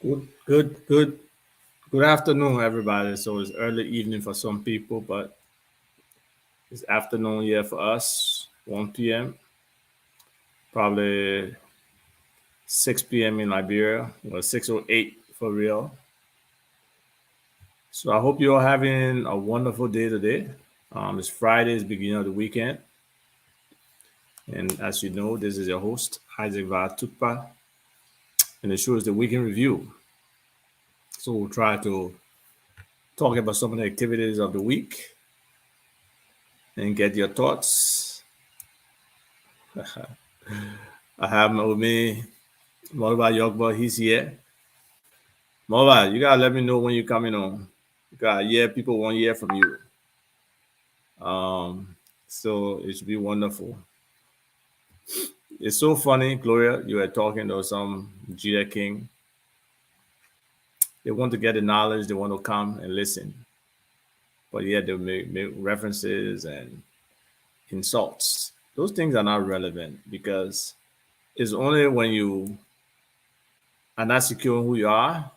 Good afternoon, everybody. So it's early evening for some people, but it's afternoon here for us, 1 p.m., probably 6 p.m. in Liberia, or 6:08 for real. So I hope you're having a wonderful day today. It's Friday, it's beginning of the weekend. And as you know, this is your host, Isaac Vatukpa, and the show is the Weekend Review. So we'll try to talk about some of the activities of the week and get your thoughts. I have with me Moba Yogba, he's here. Moba, you gotta let me know when you're coming on. People want to hear from you. So it should be wonderful. It's so funny, Gloria. You were talking to some Judah King. They want to get the knowledge, they want to come and listen. But yet they make references and insults. Those things are not relevant because it's only when you are not secure in who you are,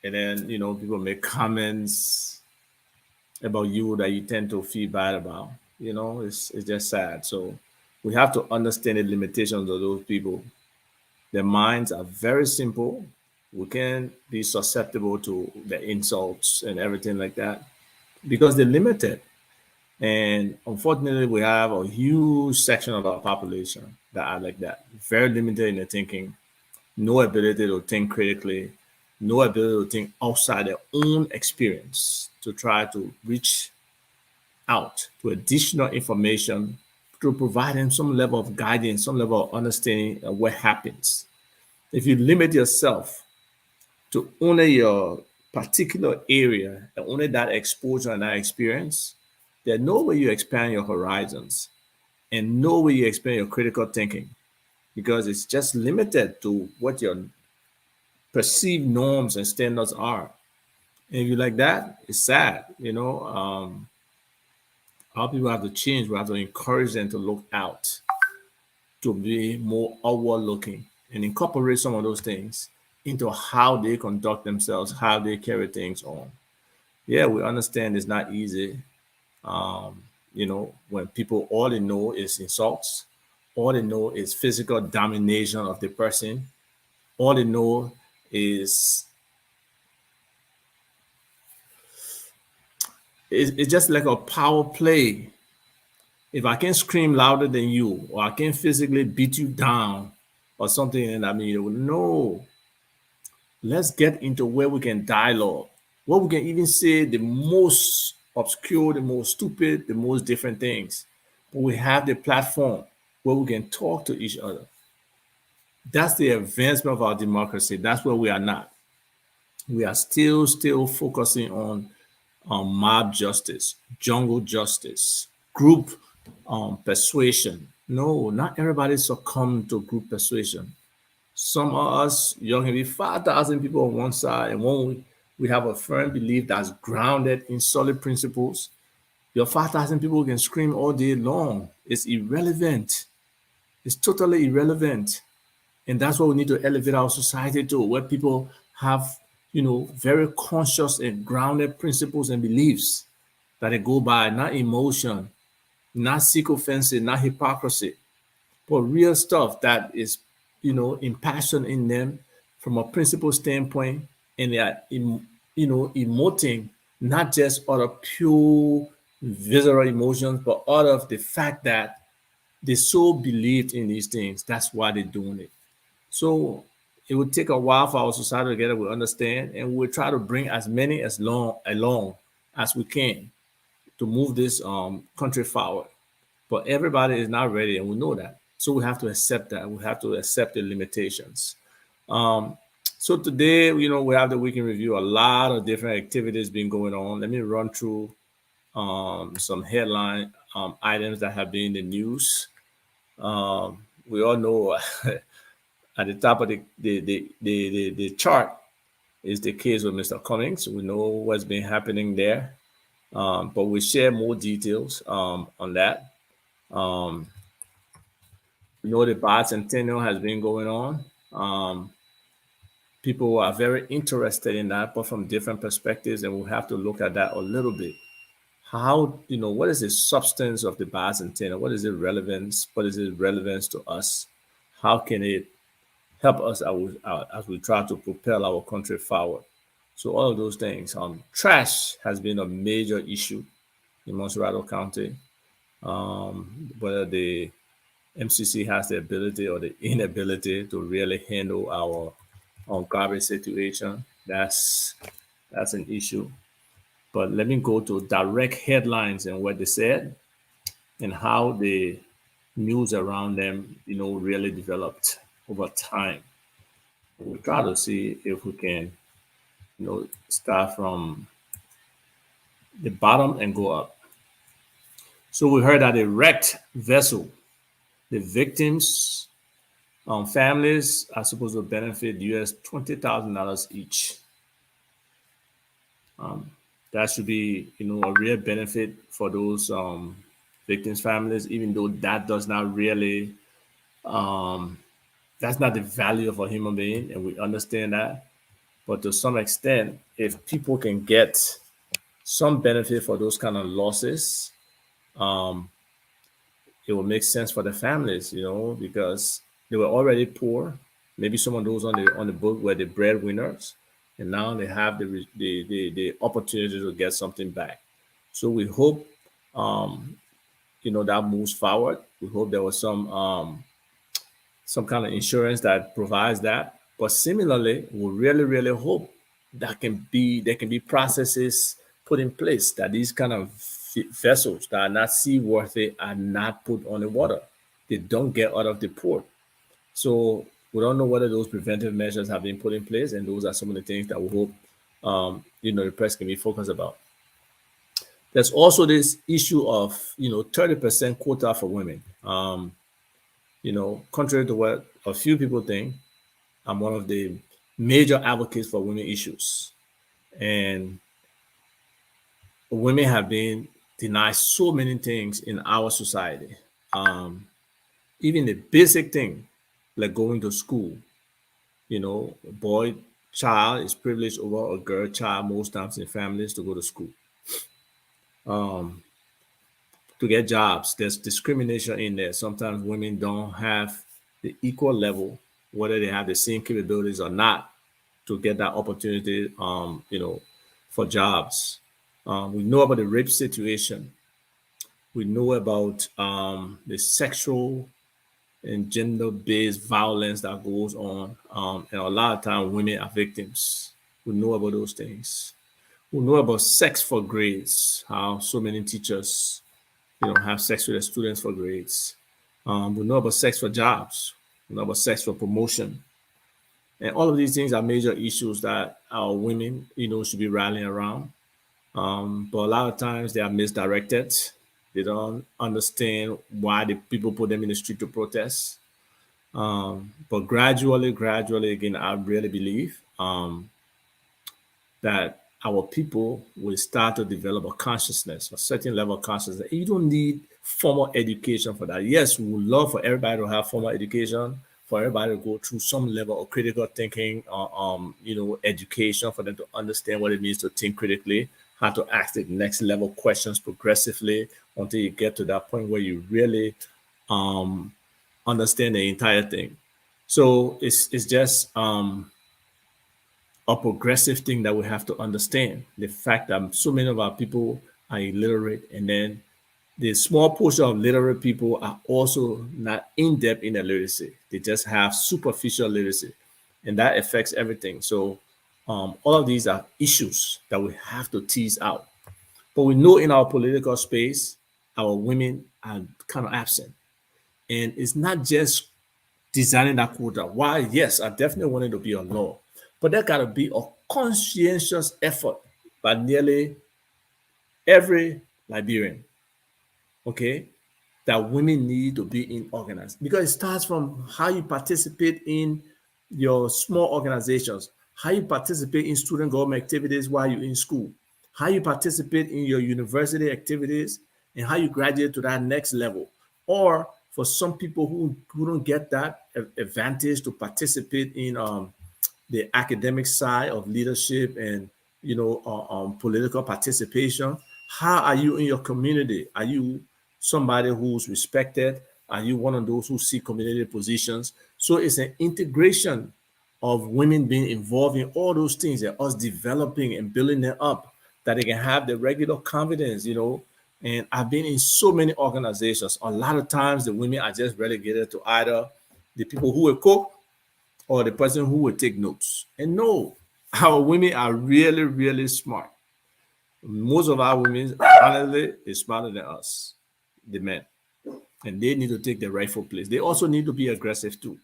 and then people make comments about you that you tend to feel bad about. It's just sad. So we have to understand the limitations of those people. Their minds are very simple. We can be susceptible to the insults and everything like that because they're limited. And unfortunately, we have a huge section of our population that are like that, very limited in their thinking, no ability to think critically, no ability to think outside their own experience to try to reach out to additional information to provide them some level of guidance, some level of understanding of what happens. If you limit yourself to only your particular area and only that exposure and that experience, there's no way you expand your horizons and no way you expand your critical thinking because it's just limited to what your perceived norms and standards are. And if you like that, it's sad. Our people have to change. We have to encourage them to look out, to be more outward looking, and incorporate some of those things into how they conduct themselves, how they carry things on. Yeah, we understand it's not easy. When people all they know is insults, all they know is physical domination of the person, all they know is it's just like a power play. If I can scream louder than you, or I can physically beat you down, or something, and no. Let's get into where we can dialogue, where we can even say the most obscure, the most stupid, the most different things. But we have the platform where we can talk to each other. That's the advancement of our democracy. That's where we are not. We are still focusing on mob justice, jungle justice, group persuasion. No, not everybody succumb to group persuasion. Some of us, you can be 5,000 people on one side, and when we have a firm belief that's grounded in solid principles, your 5,000 people can scream all day long. It's irrelevant. It's totally irrelevant. And that's what we need to elevate our society to, where people have, very conscious and grounded principles and beliefs that they go by, not emotion, not sycophancy, not hypocrisy, but real stuff that is, impassioned in them from a principle standpoint, and they are, emoting not just out of pure visceral emotions, but out of the fact that they so believed in these things. That's why they're doing it. So it would take a while for our society to get it, we understand, and we'll try to bring as many as long along as we can to move this country forward. But everybody is not ready, and we know that. So we have to accept that. We have to accept the limitations. So today, we have the weekend review. A lot of different activities been going on. Let me run through some headline items that have been in the news. We all know at the top of the chart is the case with Mr. Cummings. We know what's been happening there, but we share more details on that. The bicentennial has been going on. People are very interested in that, but from different perspectives, and we'll have to look at that a little bit. How, what is the substance of the bicentennial? What is it relevance? What is it relevance to us? How can it help us as we try to propel our country forward? So all of those things. Trash has been a major issue in Montserrat County. Whether the MCC has the ability or the inability to really handle our garbage situation, that's an issue. But let me go to direct headlines and what they said and how the news around them, really developed over time. We'll try to see if we can, start from the bottom and go up. So we heard that a wrecked vessel, the victims' families are supposed to benefit US $20,000 each. That should be, a real benefit for those victims' families, even though that does not really, that's not the value of a human being, and we understand that. But to some extent, if people can get some benefit for those kind of losses, it will make sense for the families, because they were already poor. Maybe some of those on the book were the breadwinners, and now they have the opportunity to get something back. So we hope, that moves forward. We hope there was some kind of insurance that provides that. But similarly, we really, really hope that there can be processes put in place that these kind of vessels that are not seaworthy are not put on the water. They don't get out of the port. So we don't know whether those preventive measures have been put in place, and those are some of the things that we hope the press can be focused about. There's also this issue of 30% quota for women. Contrary to what a few people think, I'm one of the major advocates for women issues. And women have been denied so many things in our society. Even the basic thing, like going to school. A boy child is privileged over a girl child most times in families to go to school. To get jobs, there's discrimination in there. Sometimes women don't have the equal level, whether they have the same capabilities or not, to get that opportunity, for jobs. We know about the rape situation. We know about the sexual and gender-based violence that goes on, and a lot of times women are victims. We know about those things. We know about sex for grades, how so many teachers, have sex with their students for grades. We know about sex for jobs. We know about sex for promotion. And all of these things are major issues that our women, should be rallying around. But a lot of times they are misdirected. They don't understand why the people put them in the street to protest. But gradually, again, I really believe that our people will start to develop a consciousness, a certain level of consciousness. You don't need formal education for that. Yes, we would love for everybody to have formal education, for everybody to go through some level of critical thinking, education for them to understand what it means to think critically, how to ask the next level questions progressively until you get to that point where you really understand the entire thing. So it's just a progressive thing that we have to understand. The fact that so many of our people are illiterate, and then the small portion of literate people are also not in-depth in their literacy. They just have superficial literacy, and that affects everything. So all of these are issues that we have to tease out. But we know in our political space, our women are kind of absent. And it's not just designing that quota. Why? Yes, I definitely want it to be a law. But there got to be a conscientious effort by nearly every Liberian, okay, that women need to be in organized, because it starts from how you participate in your small organizations, how you participate in student government activities while you're in school, how you participate in your university activities, and how you graduate to that next level. Or for some people who don't get that advantage to participate in the academic side of leadership and political participation? How are you in your community? Are you somebody who's respected? Are you one of those who seek community positions? So it's an integration of women being involved in all those things and us developing and building them up that they can have the regular confidence. And I've been in so many organizations. A lot of times the women are just relegated to either the people who will cook or the person who will take notes. And no, our women are really, really smart. Most of our women, honestly, is smarter than us, the men. And they need to take the rightful place. They also need to be aggressive too.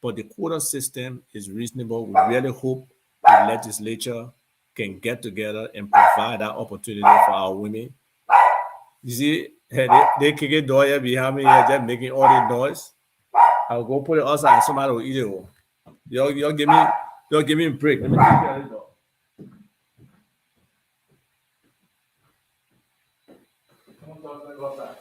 But the quota system is reasonable. We really hope the legislature can get together and provide that opportunity for our women. You see, they kick a door here behind me here, just making all the noise. I'll go put it outside and somebody will eat it. Y'all give me a break. Let me take care of this dog. Come on, dog, let's go outside.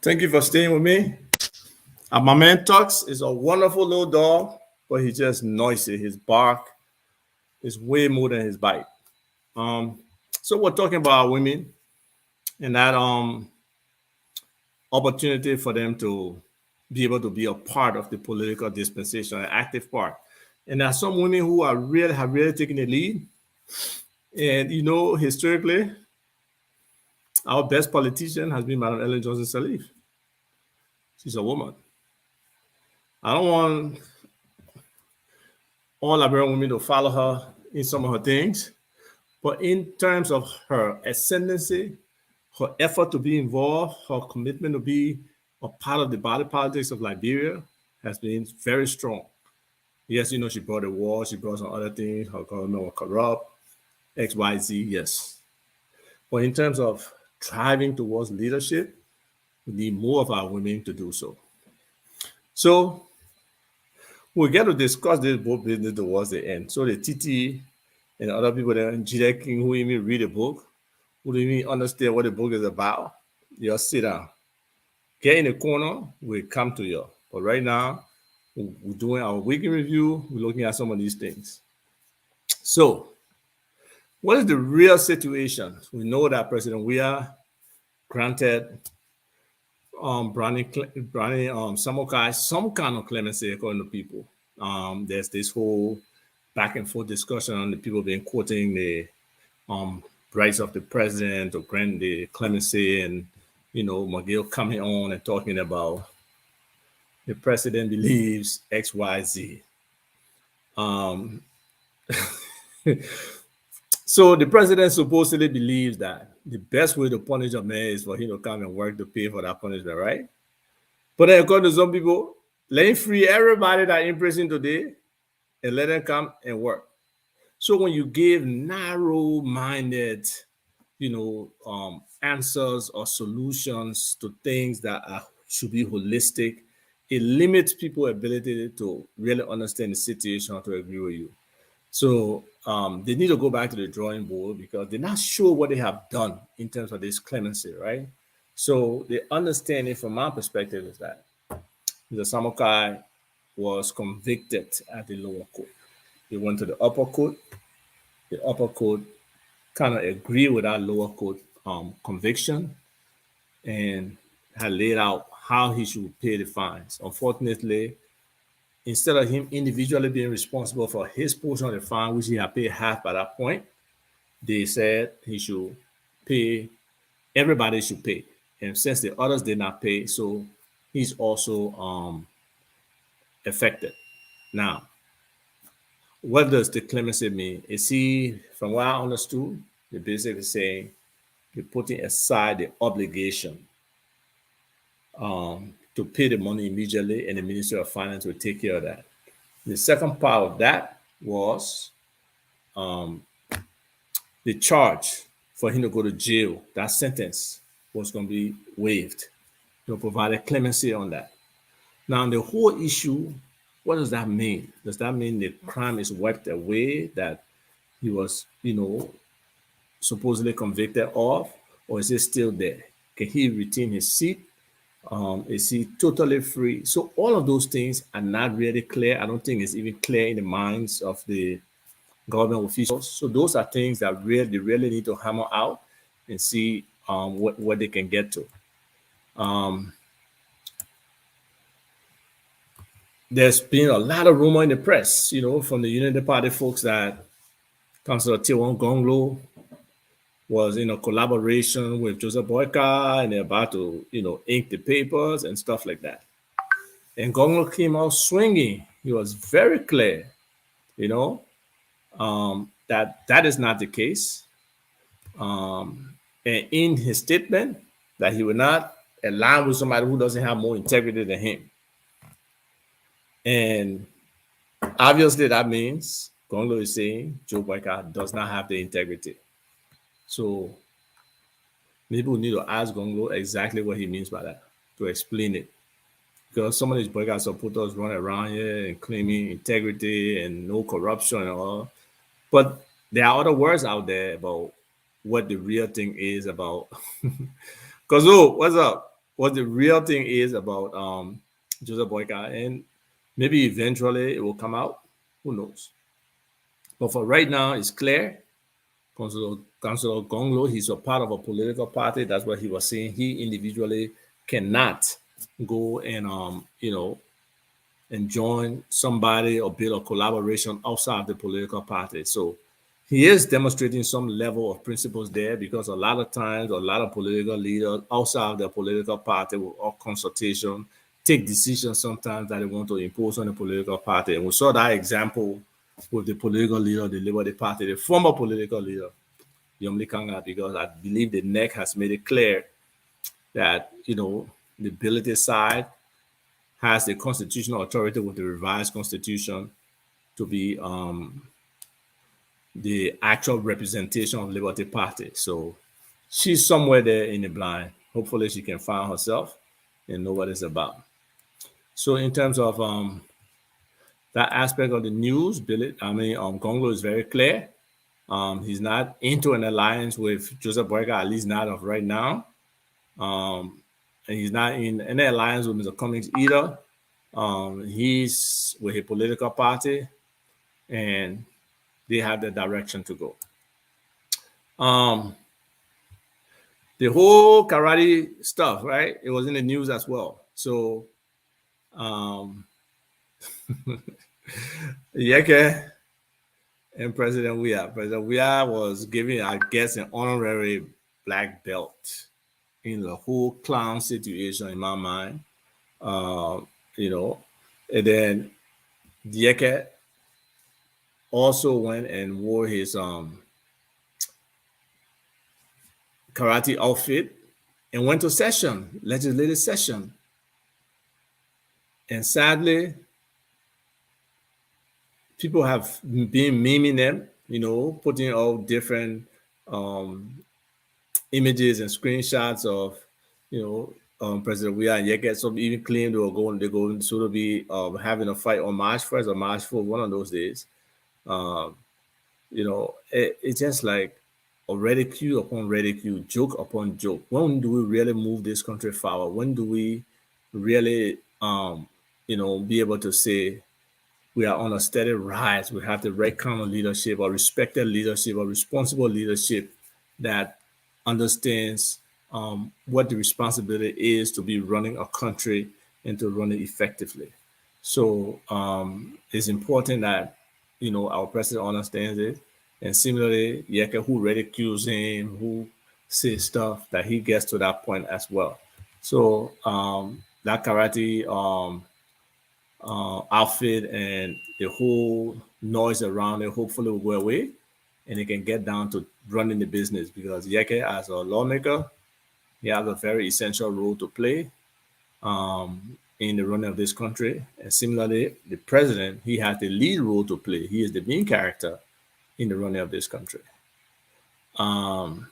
Thank you for staying with me. My man Tux is a wonderful little dog, but he's just noisy. His bark is way more than his bite. So we're talking about women and that opportunity for them to be able to be a part of the political dispensation, an active part. And there are some women who have really taken the lead. And historically, our best politician has been Madam Ellen Johnson Sirleaf. She's a woman. I don't want all Liberian women to follow her in some of her things, but in terms of her ascendancy, her effort to be involved, her commitment to be a part of the body politics of Liberia has been very strong. Yes, she brought a war, she brought some other things, her government was corrupt, XYZ, yes. But in terms of driving towards leadership, we need more of our women to do so. So we get to discuss this book business towards the end. So the TT and other people that Jide King who even read the book, who even understand what the book is about, you sit down. Get in the corner, we'll come to you. But right now, we're doing our weekly review. We're looking at some of these things. So, what is the real situation? We know that President Weah granted Brownie Samokai some kind of clemency according to people. There's this whole back and forth discussion on the people being quoting the rights of the president to grant the clemency, and McGill coming on and talking about the president believes XYZ. So the president supposedly believes that the best way to punish a man is for him to come and work to pay for that punishment, right? But then according to some people, let him free everybody that in prison today and let them come and work. So when you give narrow-minded, answers or solutions to things that should be holistic, it limits people's ability to really understand the situation or to agree with you. So they need to go back to the drawing board because they're not sure what they have done in terms of this clemency, right? So the understanding from my perspective is that the Samokai was convicted at the lower court. He went to the upper court. The upper court kind of agreed with that lower court conviction and had laid out how he should pay the fines. Unfortunately, instead of him individually being responsible for his portion of the fine, which he had paid half by that point, they said he should pay everybody should pay. And since the others did not pay, so he's also affected. Now, what does the clemency mean? Is he, from what I understood, they basically saying you're putting aside the obligation to pay the money immediately, and the Ministry of Finance will take care of that. The second part of that was the charge for him to go to jail. That sentence was going to be waived. They'll provide a clemency on that. Now, the whole issue, what does that mean? Does that mean the crime is wiped away that he was, supposedly convicted of, or is it still there? Can he retain his seat? Is he totally free? So all of those things are not really clear. I don't think it's even clear in the minds of the government officials. So those are things that they really need to hammer out and see what they can get to. There's been a lot of rumor in the press, from the Unity Party folks that Councillor Tiwon Gonglo was in a collaboration with Joseph Boyka and they're about to, ink the papers and stuff like that. And Gonglo came out swinging. He was very clear, that is not the case. And in his statement, that he would not align with somebody who doesn't have more integrity than him. And obviously that means Gonglo is saying Joe Boyka does not have the integrity. So maybe we need to ask Gonglo exactly what he means by that to explain it. Because some of these Boyka supporters run around here and claiming integrity and no corruption and all. But there are other words out there about what the real thing is about. Because, what's up? What the real thing is about Joseph Boyka. And maybe eventually it will come out. Who knows? But for right now, it's clear. Councillor Gonglo, he's a part of a political party. That's what he was saying. He individually cannot go and and join somebody or build a collaboration outside of the political party. So he is demonstrating some level of principles there, because a lot of times, a lot of political leaders outside of the political party with all consultation take decisions sometimes that they want to impose on the political party. And we saw that example with the political leader of the Liberia Party, the former political leader, Yomli Kanga, because I believe the NEC has made it clear that, the ability side has the constitutional authority with the revised constitution to be the actual representation of Liberty Party. So she's somewhere there in the blind. Hopefully she can find herself and know what it's about. So in terms of that aspect of the news, Gonglo is very clear. He's not into an alliance with Joseph Boyka, at least not of right now. And he's not in any alliance with Mr. Cummings either. He's with a political party, and they have the direction to go. The whole karate stuff, right? It was in the news as well. So, Yeke and President Weah was giving, I guess, an honorary black belt in the whole clown situation in my mind. And then Yeke also went and wore his karate outfit and went to session, legislative session. And sadly, people have been memeing them, putting all different images and screenshots of, President Weah and Yeke. Some even claimed they're going to sort of be having a fight on March 1st or March 4th, one of those days. It's just like a ridicule upon ridicule, joke upon joke. When do we really move this country forward? When do we really, be able to say we are on a steady rise? We have the right kind of leadership, or respected leadership, or responsible leadership that understands what the responsibility is to be running a country and to run it effectively. So it's important that our president understands it. And similarly, Yeke, who ridicules him, who say stuff that he gets to that point as well. So that karate outfit and the whole noise around it hopefully will go away and it can get down to running the business because Yeke, as a lawmaker, he has a very essential role to play in the running of this country. And similarly, the president, he has the lead role to play. He is the main character in the running of this country. Um,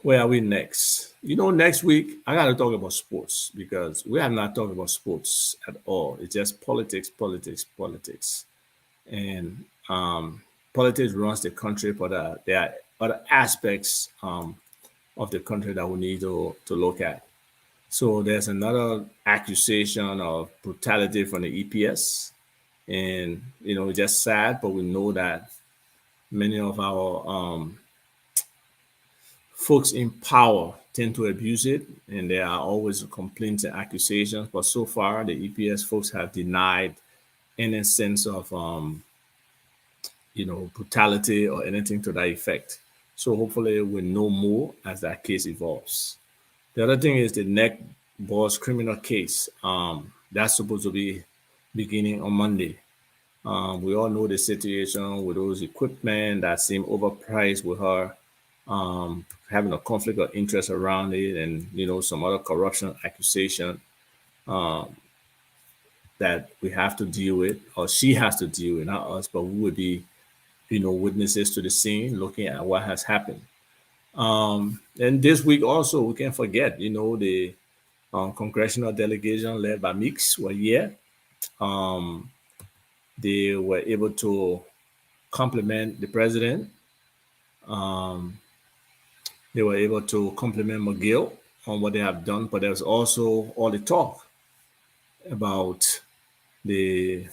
where are we next? Next week, I got to talk about sports because we have not talked about sports at all. It's just politics, politics, politics. And politics runs the country, but there are other aspects of the country that we need to look at. So there's another accusation of brutality from the EPS. And, just sad, but we know that many of our folks in power tend to abuse it. And there are always complaints and accusations. But so far, the EPS folks have denied any sense of, brutality or anything to that effect. So hopefully we'll know more as that case evolves. The other thing is the neck boss criminal case. That's supposed to be beginning on Monday. We all know the situation with those equipment that seem overpriced with her having a conflict of interest around it and, some other corruption accusation that we have to deal with, or she has to deal with, not us, but we would be, witnesses to the scene looking at what has happened. And this week also, we can't forget, the congressional delegation led by Meeks were here. They were able to compliment the president. They were able to compliment McGill on what they have done, but there's also all the talk about the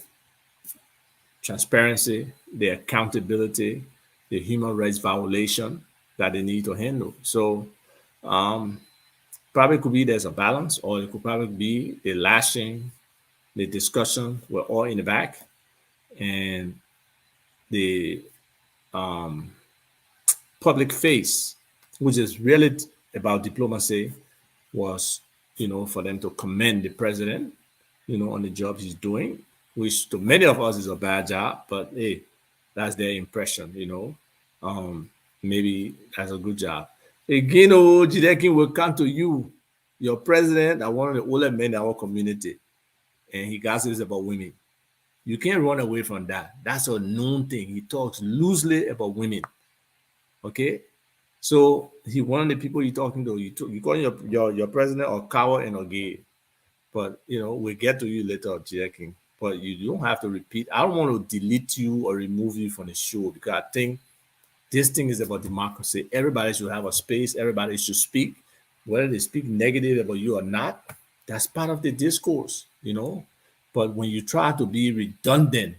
transparency, the accountability, the human rights violation that they need to handle. So probably could be there's a balance, or it could probably be the lashing, the discussion, we're all in the back, and the public face, which is really about diplomacy, was, for them to commend the president, on the job he's doing, which to many of us is a bad job, but hey, that's their impression, maybe that's a good job. Again, Jidekin will come to you, your president, and one of the older men in our community, and he gossips about women. You can't run away from that. That's a known thing. He talks loosely about women. Okay, so he one of the people you're talking to. You call your president a coward and a gay, but we'll get to you later, Jidekin. But you don't have to repeat. I don't want to delete you or remove you from the show because I think this thing is about democracy. Everybody should have a space. Everybody should speak, whether they speak negative about you or not. That's part of the discourse, But when you try to be redundant,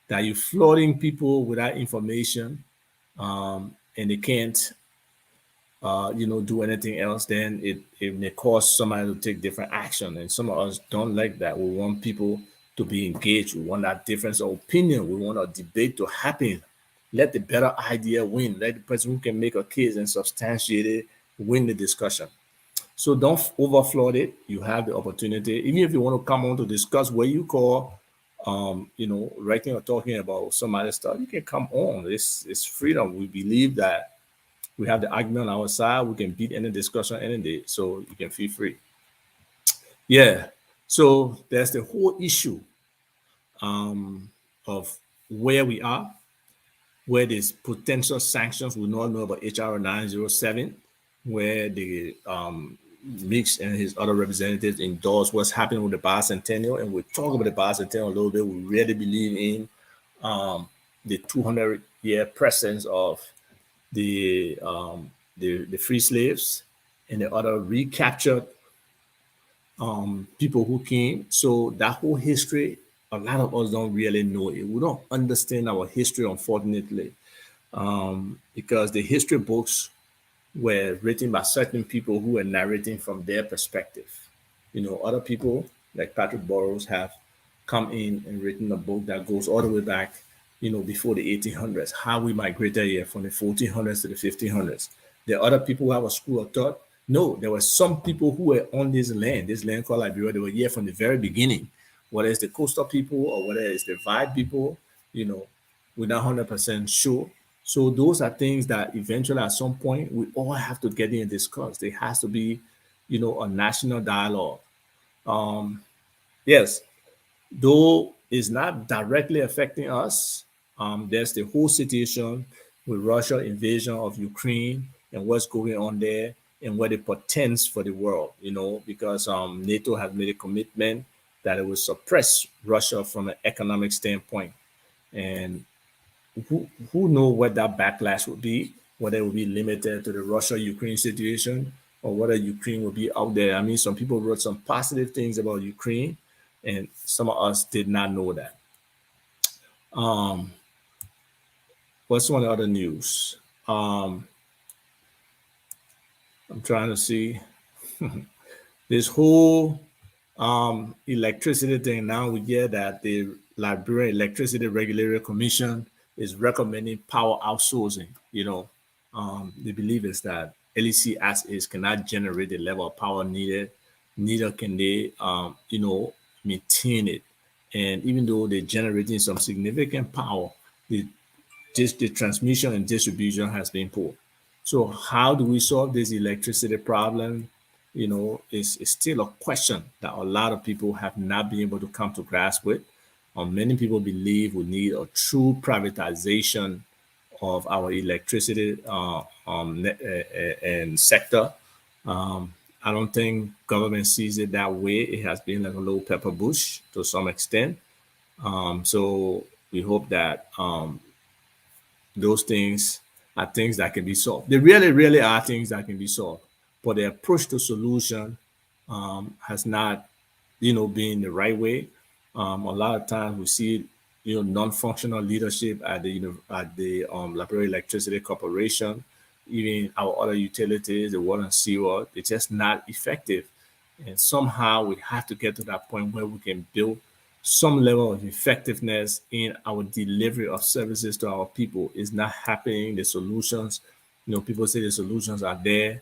that you're flooding people with that information, and they can't, do anything else, then it may cause somebody to take different action. And some of us don't like that. We want people to be engaged. We want that difference of opinion. We want a debate to happen. Let the better idea win. Let the person who can make a case and substantiate it win the discussion. So don't overflood it. You have the opportunity. Even if you want to come on to discuss what you call, writing or talking about some other stuff, you can come on. It's freedom. We believe that we have the argument on our side. We can beat any discussion any day. So you can feel free. Yeah. So there's the whole issue of where we are, where there's potential sanctions. We all know about HR 907, where the Meeks and his other representatives endorse what's happening with the bicentennial. And we'll talk about the bicentennial a little bit. We really believe in the 200-year presence of the free slaves and the other recaptured people who came. So that whole history, a lot of us don't really know it. We don't understand our history, unfortunately, because the history books were written by certain people who were narrating from their perspective. Other people like Patrick Burroughs have come in and written a book that goes all the way back before the 1800s, how we migrated here from the 1400s to the 1500s. The other people who have a school of thought. No, there were some people who were on this land called Liberia. They were here from the very beginning, whether it's the coastal people or whether it's the Vibe people, you know, we're not 100% sure. So those are things that eventually at some point we all have to get in and discuss. There has to be, a national dialogue. Um, yes, though it's not directly affecting us. There's the whole situation with Russia invasion of Ukraine and what's going on there and what it portends for the world, because NATO has made a commitment that it will suppress Russia from an economic standpoint. And who know what that backlash would be, whether it will be limited to the Russia-Ukraine situation or whether Ukraine will be out there. I mean, some people wrote some positive things about Ukraine, and some of us did not know that. Um, what's one other news? I'm trying to see this whole electricity thing. Now we hear that the Liberian Electricity Regulatory Commission is recommending power outsourcing. The belief is that LEC as is cannot generate the level of power needed, neither can they, maintain it. And even though they're generating some significant power, the just the transmission and distribution has been poor. So how do we solve this electricity problem? Is still a question that a lot of people have not been able to come to grasp with. Many people believe we need a true privatization of our electricity and sector. I don't think government sees it that way. It has been like a little pepper bush to some extent. So we hope that those things are things that can be solved. They really, really are things that can be solved. But the approach to solution has not, been the right way. A lot of times we see, non-functional leadership at the Liberia Electricity Corporation, even our other utilities, the water and sewer. It's just not effective. And somehow we have to get to that point where we can build some level of effectiveness in our delivery of services to our people. Is not happening. The solutions, people say the solutions are there,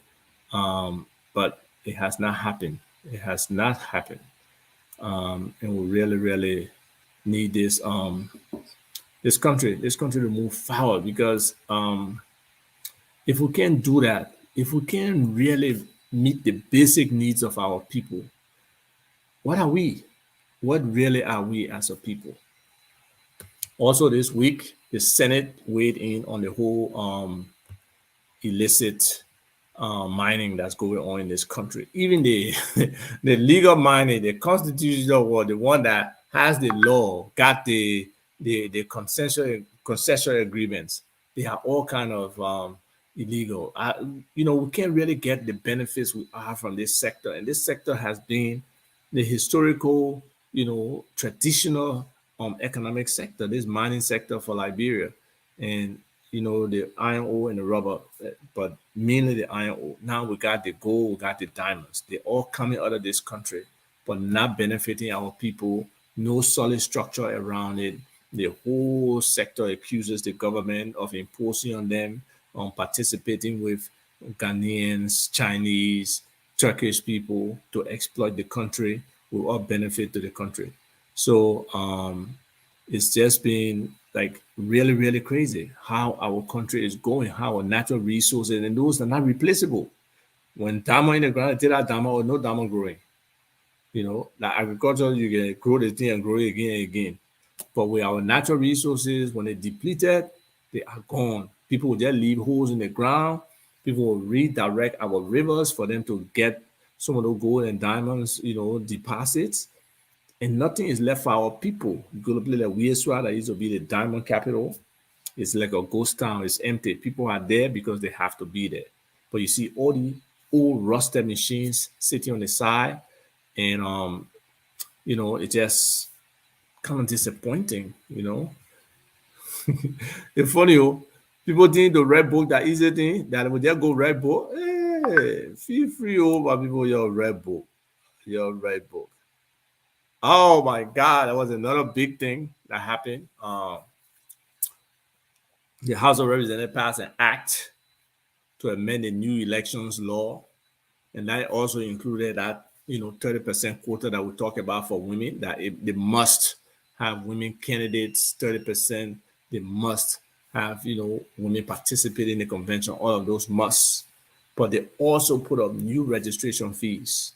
but it has not happened. It has not happened. And we really, really need this country to move forward, because if we can do that, if we can really meet the basic needs of our people, what are we? What really are we as a people? Also, this week, the Senate weighed in on the whole illicit mining that's going on in this country. Even the the legal mining, the constitutional one, the one that has the law, got the concession agreements. They are all kind of illegal. We can't really get the benefits we are from this sector, and this sector has been the historical, traditional economic sector, this mining sector for Liberia. And the iron ore and the rubber, but mainly the iron ore. Now we got the gold, we got the diamonds. They're all coming out of this country, but not benefiting our people. No solid structure around it. The whole sector accuses the government of imposing on them, on participating with Ghanaians, Chinese, Turkish people to exploit the country will all benefit to the country. So it's just been like really, really crazy how our country is going, how our natural resources, and those are not replaceable. When diamond in the ground, take that diamond or no diamond growing. Like agriculture, you can grow the thing and grow it again and again. But with our natural resources, when they're depleted, they are gone. People will just leave holes in the ground. People will redirect our rivers for them to get some of those gold and diamonds, deposits, and nothing is left for our people. You go to play like Wieswa, that used to be the diamond capital. It's like a ghost town. It's empty. People are there because they have to be there. But you see all the old rusted machines sitting on the side, and it's just kind of disappointing. It's funny, people think the red book that easy thing that would just go red book. Hey, feel free over people your red book, your red book. Oh my God, that was another big thing that happened. The House of Representatives passed an act to amend the new elections law, and that also included that 30% quota that we talk about for women, that they must have women candidates, 30%. They must have women participate in the convention. All of those must. But they also put up new registration fees.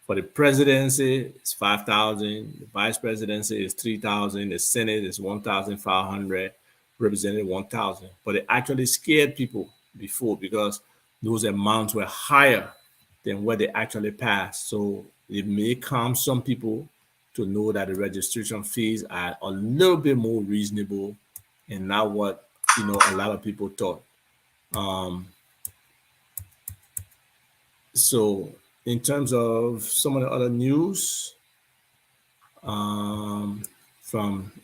For the presidency, it's 5,000. The vice presidency is 3,000. The Senate is 1,500. Representative 1,000. But it actually scared people before because those amounts were higher than what they actually passed. So it may calm some people to know that the registration fees are a little bit more reasonable and not what a lot of people thought. So in terms of some of the other news, from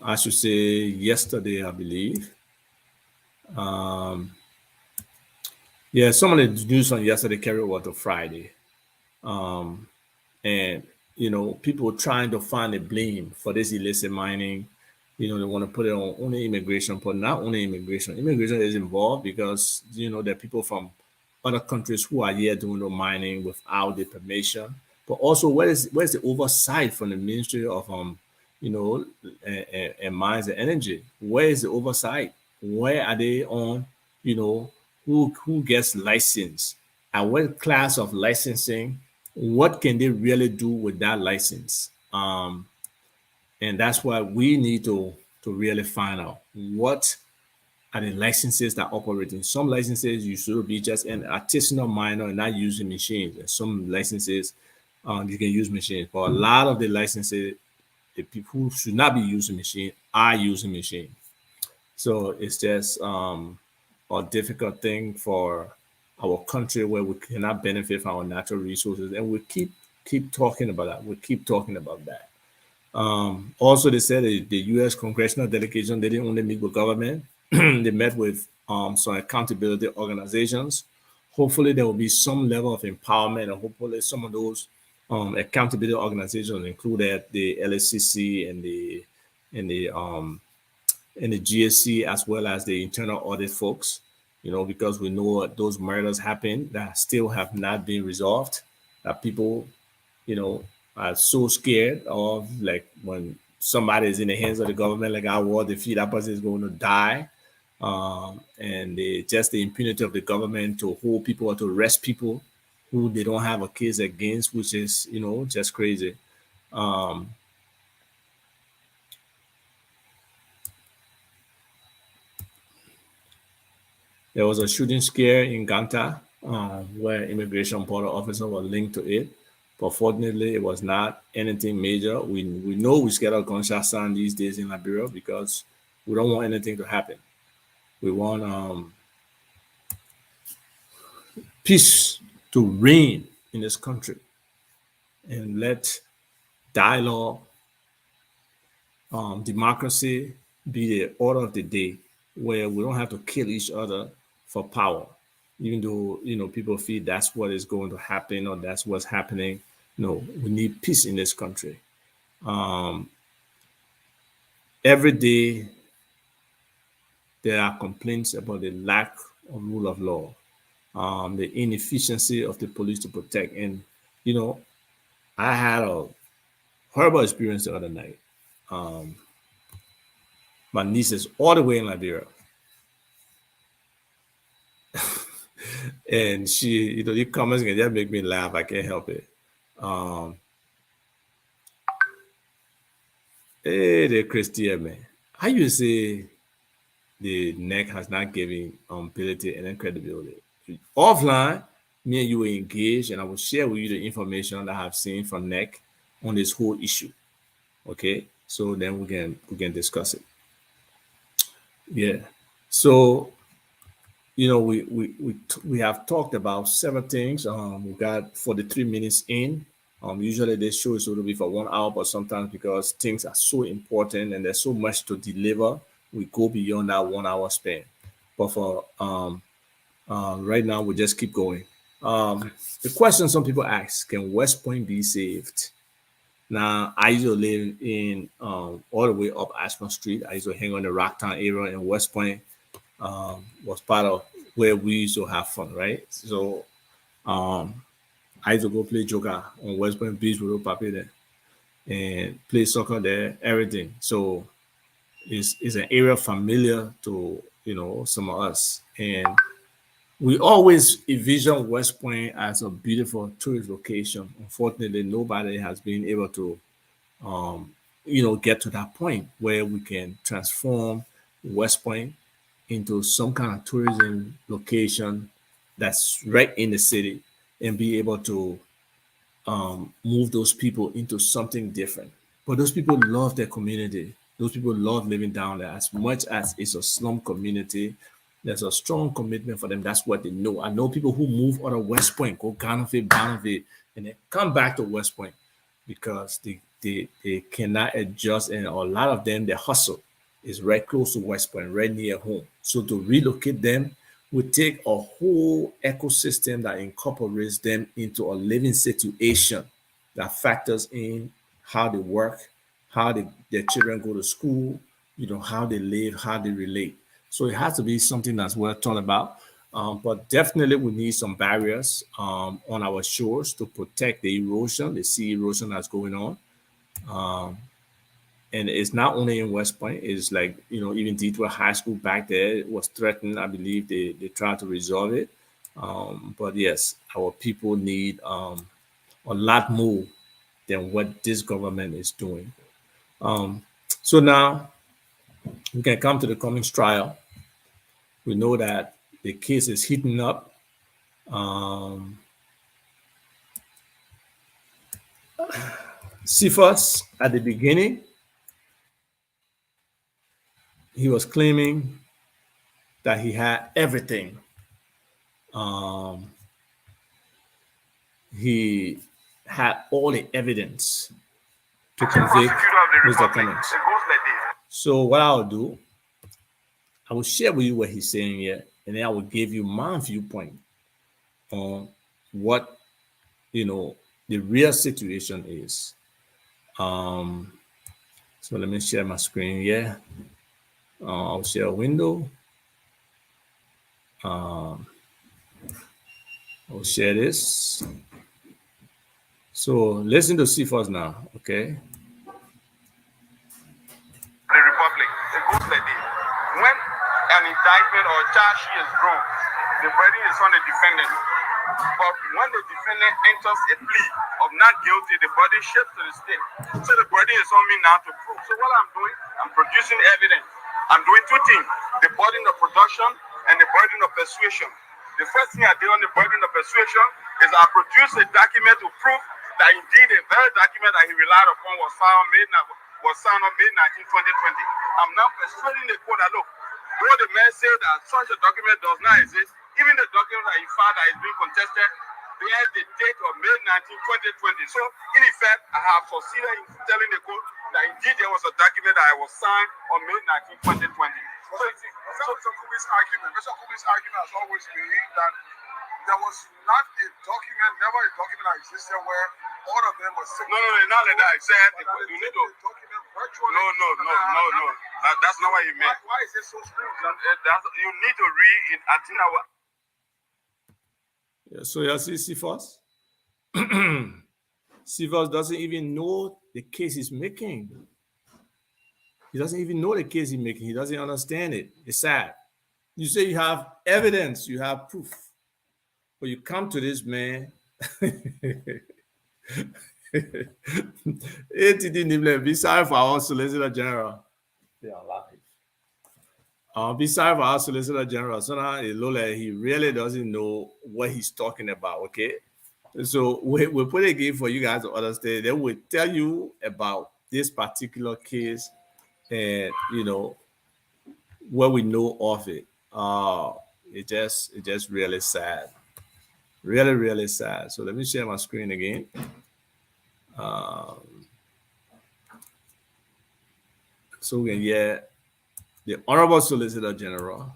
I should say yesterday, I believe. Yeah, some of the news from yesterday carried over to Friday. And people trying to find a blame for this illicit mining. They want to put it on only immigration, but not only immigration. Immigration is involved because there are people from other countries who are here doing the mining without the permission. But also, where's the oversight from the Ministry of and Mines and Energy? Where is the oversight? Where are they on? Who gets licensed? And what class of licensing? What can they really do with that license? And that's why we need to really find out what are the licenses that operate. In some licenses, you should be just an artisanal miner and not using machines. And some licenses, you can use machines. But a lot of the licenses, the people who should not be using machine are using machine. So it's just a difficult thing for our country where we cannot benefit from our natural resources, and we keep talking about that. We keep talking about that. Also, they said the U.S. congressional delegation, they didn't only meet with government; they met with some accountability organizations. Hopefully, there will be some level of empowerment, and hopefully, some of those accountability organizations included the LSCC and the GSC, as well as the internal audit folks, because we know those murders happen that still have not been resolved, that people, are so scared of, like, when somebody is in the hands of the government, like our war, they feel that person is going to die. And just the impunity of the government to hold people or to arrest people who they don't have a case against, which is, just crazy. There was a shooting scare in Ganta where immigration border officers were linked to it. But fortunately, it was not anything major. We know we scared of gunshot sound these days in Liberia because we don't want anything to happen. We want peace to reign in this country and let dialogue, democracy be the order of the day, where we don't have to kill each other for power, even though people feel that's what is going to happen or that's what's happening. No, we need peace in this country. Every day there are complaints about the lack of rule of law, the inefficiency of the police to protect. And I had a horrible experience the other night. My niece is all the way in Liberia. And she, the comments can just make me laugh. I can't help it. Hey, the Christian man. How you say the neck has not given ability and then credibility? Offline, me and you were engaged, and I will share with you the information that I've seen from NEC on this whole issue. Okay, so then we can discuss it. Yeah. So we have talked about several things. We got 43 minutes in. Usually this show is going to be for 1 hour, but sometimes because things are so important and there's so much to deliver, we go beyond that 1 hour span. But for right now, we just keep going. The question some people ask: can West Point be saved? Now, I used to live in all the way up Ashland Street. I used to hang on the Rocktown area in West Point. was part of where we used to have fun, right? So I used to go play joker on West Point Beach with Papi there and play soccer there, everything. So it's an area familiar to some of us, and we always envision West Point as a beautiful tourist location. Unfortunately, nobody has been able to get to that point where we can transform West Point into some kind of tourism location that's right in the city and be able to move those people into something different. But those people love their community. Those people love living down there as much as it's a slum community. There's a strong commitment for them. That's what they know. I know people who move out of West Point, go Ganafit, Banafit, and then come back to West Point because they cannot adjust, and a lot of them, their hustle is right close to West Point, right near home. So to relocate them would take a whole ecosystem that incorporates them into a living situation that factors in how they work, how their children go to school, how they live, how they relate. So it has to be something that's well thought about. But definitely we need some barriers on our shores to protect the erosion, the sea erosion that's going on. And it's not only in West Point, it's like, even Detroit High School back there was threatened. I believe they tried to resolve it. But yes, our people need a lot more than what this government is doing. So now we can come to the Cummings trial. We know that the case is heating up. Cephas, at the beginning, he was claiming that he had everything. He had all the evidence to convict Mr. Cummings. So what I'll do, I will share with you what he's saying here, and then I will give you my viewpoint on what the real situation is. So let me share my screen here. I'll share a window. I'll share this. So listen to Cephas now, okay? The Republic, it goes like this. When an indictment or charge sheet is drawn, the burden is on the defendant. But when the defendant enters a plea of not guilty, the burden shifts to the state. So the burden is on me now to prove. So what I'm doing, I'm producing evidence. I'm doing two things: the burden of production and the burden of persuasion. The first thing I did on the burden of persuasion is I produced a document to prove that indeed the very document that he relied upon was signed on May 19, 2020. I'm now persuading the court that, look, though the man said that such a document does not exist, even the document that he filed that is being contested bears the date of May 19, 2020. So, in effect, I have succeeded in telling the court that indeed there was a document that I was signed on May 19, 2020. So Mr. Kumi's argument has always been that there was not a document, never a document that existed where all of them were signed. No, not like that. I said you need to document virtually. No. That's not what you meant. Why is it so strange? You need to read it. I think I will. Yeah, so you see Cephas? Cephas doesn't even know the case he's making. He doesn't even know the case he's making. He doesn't understand it. It's sad. You say you have evidence, you have proof, but you come to this man. Be sorry for our Solicitor General. They are laughing. Be sorry for our Solicitor General. So now it looks like he really doesn't know what he's talking about. Okay, so we'll put it again for you guys to understand. Then we'll tell you about this particular case and what we know of it. It's just really sad. Really, really sad. So let me share my screen again. So we can get the Honorable Solicitor General.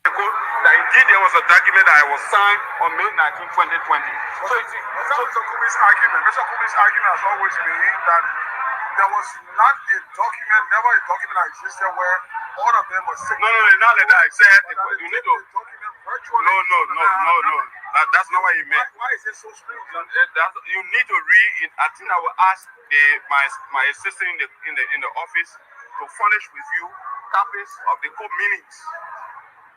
That indeed there was a document that I was signed on May 19, 2020. So Mr. Kumi's argument has always been that there was not a document, never a document that existed where all of them were sick. No, not like that. I said you need to document virtually. No. That's not what you meant. Why is it so strange? You need to read it. I think I will ask my assistant in the office to furnish with you copies of the code meanings.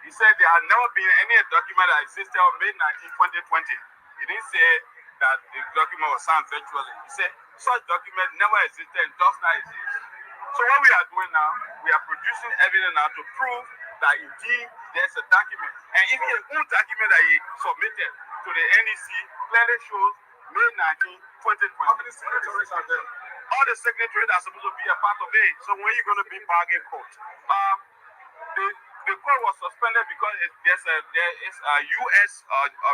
He said there had never been any document that existed on May 19, 2020. He didn't say that the document was signed virtually. He said such document never existed and does not exist. So what we are doing now, we are producing evidence now to prove that indeed there's a document. And even the own document that he submitted to the NEC clearly shows May 19, 2020. How many signatories are there? All the signatories are supposed to be a part of it. So when are you going to be bargain court? The court was suspended because there is a U.S.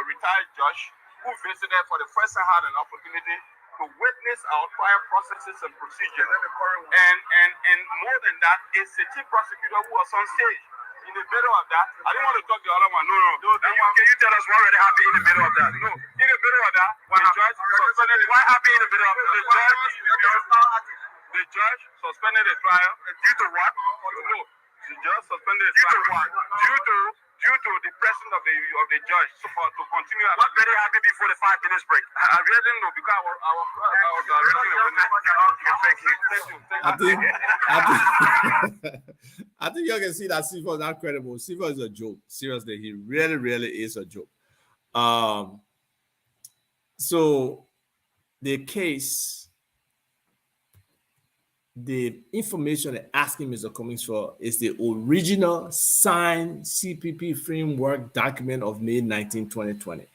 Retired judge who visited for the first time, had an opportunity to witness our trial processes and procedures. And more than that, a city prosecutor who was on stage. In the middle of that, I didn't want to talk the other one. No. Can you tell us what really happened in the middle of that? No. In the middle of that, the judge suspended it. What happened in the middle of that? The judge suspended the trial due to what? No. The judge suspended the trial due to the presence of the judge to continue. What better happened before the 5 minutes break? I really didn't know because I was arresting the witness. Thank you. I think you can see that Sifa is not credible. Sifa is a joke. Seriously, he really, really is a joke. So the case, the information they're asking Mr. Cummings for is the original signed CPP framework document of May 19, 2020.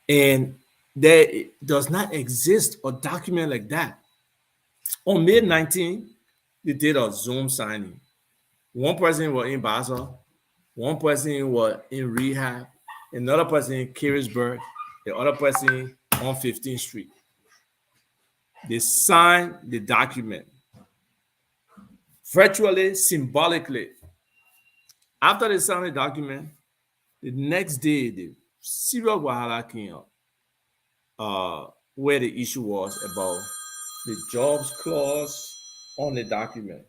And there does not exist a document like that. On May 19, they did a Zoom signing. One person was in Basel, one person was in rehab, another person in Carisburg, the other person on 15th Street. They signed the document virtually, symbolically. After they signed the document, the next day, the serious wahala came up, where the issue was about the jobs clause on the document,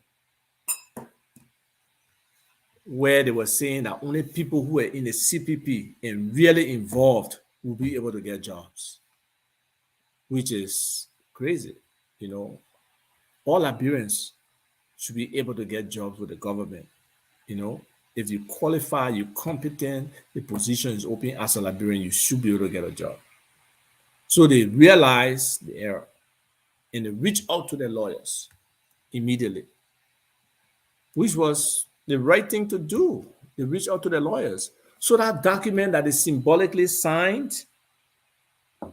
where they were saying that only people who were in the CPP and really involved will be able to get jobs, which is crazy. You know, all Liberians should be able to get jobs with the government. You know, if you qualify, you're competent, the position is open as a Liberian, you should be able to get a job. So they realized the error and they reached out to their lawyers immediately, which was the right thing to do. They reached out to their lawyers. So that document that is symbolically signed,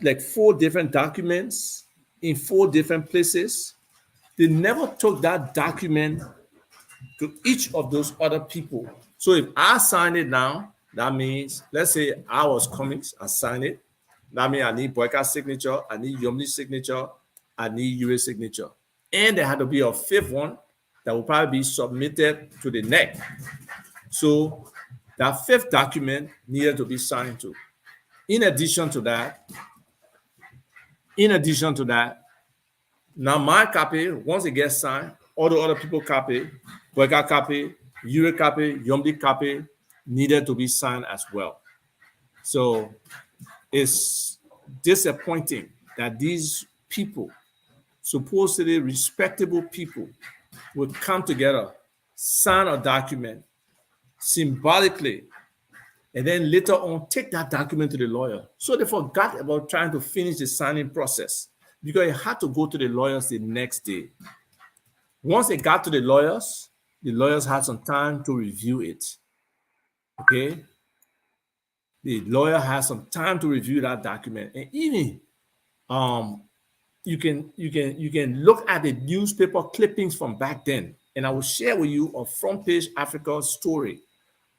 like 4 different documents in 4 different places, they never took that document to each of those other people. So if I sign it now, that means, let's say I was Cummings, I signed it. That means I need Boyka's signature, I need Yomni's signature, I need Yure's signature. And there had to be a 5th one that will probably be submitted to the NEC. So that 5th document needed to be signed to. In addition to that, now my copy, once it gets signed, all the other people copy, Boyka copy, Yure copy, Yomdi copy, needed to be signed as well. So it's disappointing that these people, supposedly respectable people, would come together, sign a document symbolically, and then later on take that document to the lawyer. So they forgot about trying to finish the signing process because it had to go to the lawyers the next day. Once it got to the lawyers had some time to review it. Okay? The lawyer has some time to review that document. And even you can look at the newspaper clippings from back then. And I will share with you a Front Page Africa story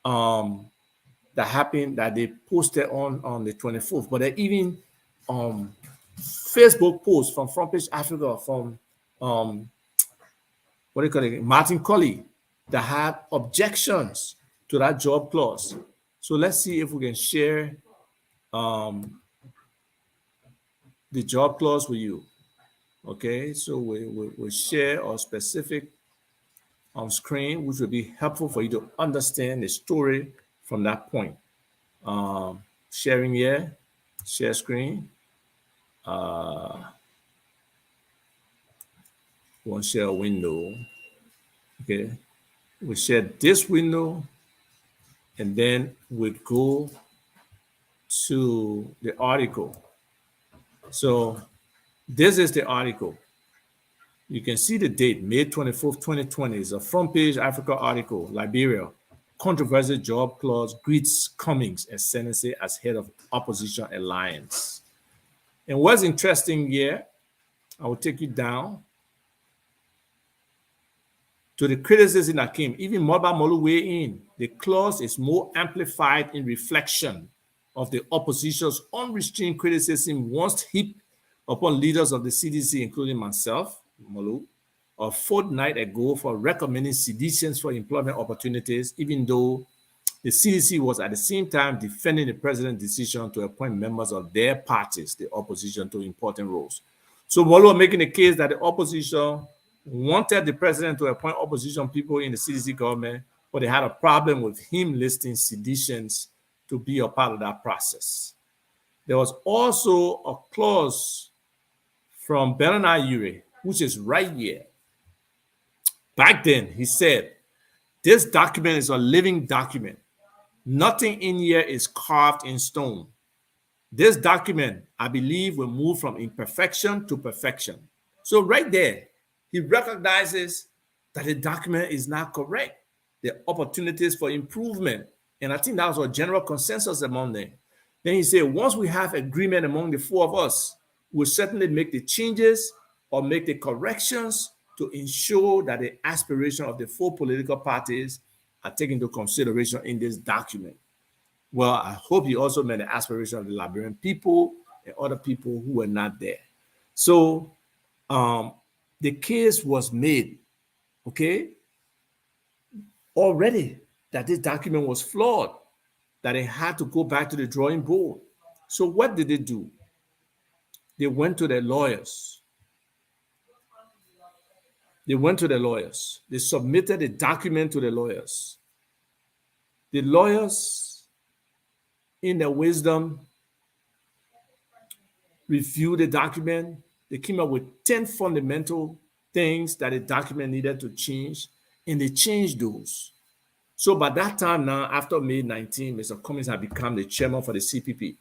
that happened that they posted on the 24th. But there even Facebook posts from Front Page Africa from Martin Colley, that had objections to that job clause. So let's see if we can share the job clause with you. Okay, so we share our specific on screen, which will be helpful for you to understand the story from that point. Sharing here, share screen. We'll share a window. Okay, we share this window, and then we go to the article. So this is the article. You can see the date, May 24th, 2020. It's a front page Africa article. Liberia, controversial job clause greets Cummings as Senate as head of opposition alliance. And what's interesting here, I will take you down to the criticism that came. Even Moba Molu weigh in. The clause is more amplified in reflection of the opposition's unrestrained criticism once heaped upon leaders of the CDC, including myself, Molu, a fortnight ago for recommending seditions for employment opportunities, even though the CDC was at the same time defending the president's decision to appoint members of their parties, the opposition, to important roles. So Molo making the case that the opposition wanted the president to appoint opposition people in the CDC government, but they had a problem with him listing seditions to be a part of that process. There was also a clause from Bernard Ure, which is right here. Back then, he said, this document is a living document. Nothing in here is carved in stone. This document, I believe, will move from imperfection to perfection. So right there, he recognizes that the document is not correct. There are opportunities for improvement. And I think that was a general consensus among them. Then he said, once we have agreement among the four of us, we'll certainly make the changes or make the corrections to ensure that the aspiration of the four political parties are taken into consideration in this document. Well, I hope he also meant the aspiration of the Liberian people and other people who were not there. So the case was made, okay, already that this document was flawed, that they had to go back to the drawing board. So what did they do? They went to their lawyers. They went to the lawyers. They submitted the document to the lawyers. The lawyers, in their wisdom, reviewed the document. They came up with 10 fundamental things that the document needed to change, and they changed those. So by that time now, after May 19, Mr. Cummings had become the chairman for the CPP.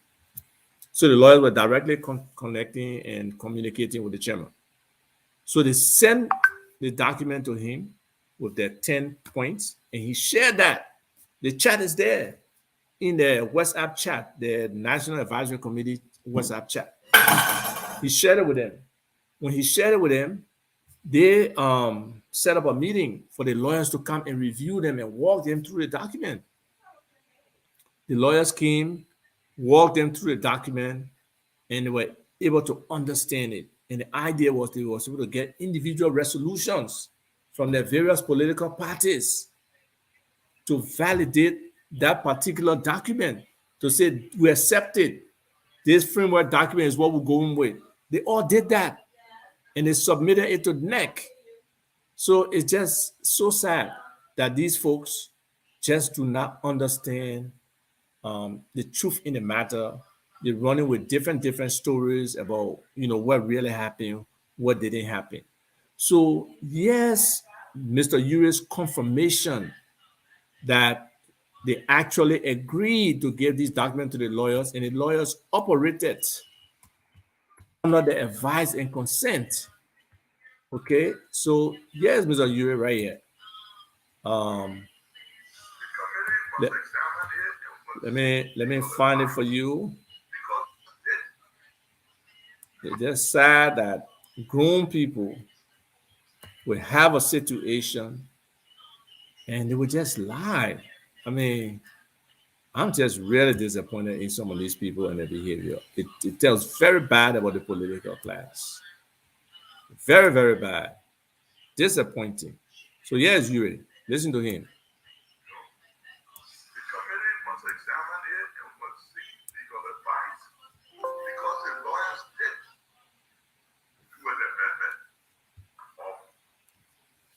So the lawyers were directly connecting and communicating with the chairman. So they sent the document to him with their 10 points, and he shared that. The chat is there in the WhatsApp chat, the National Advisory Committee WhatsApp chat. He shared it with them. When he shared it with them, they set up a meeting for the lawyers to come and review them and walk them through the document. The lawyers came, walked them through the document, and they were able to understand it. And the idea was they were able to get individual resolutions from their various political parties to validate that particular document, to say, we accept it. This framework document is what we're going with. They all did that, and they submitted it to NEC. So it's just so sad that these folks just do not understand the truth in the matter. They're running with different stories about what really happened, what didn't happen. So yes, Mr. Ure's confirmation that they actually agreed to give these documents to the lawyers, and the lawyers operated under the advice and consent. Okay, so yes, Mr. Ure, right here. Let, let me find it for you. It's just sad that grown people will have a situation and they would just lie. I mean, I'm just really disappointed in some of these people and their behavior. It tells very bad about the political class. Very bad. Disappointing. So yes, Yuri, listen to him.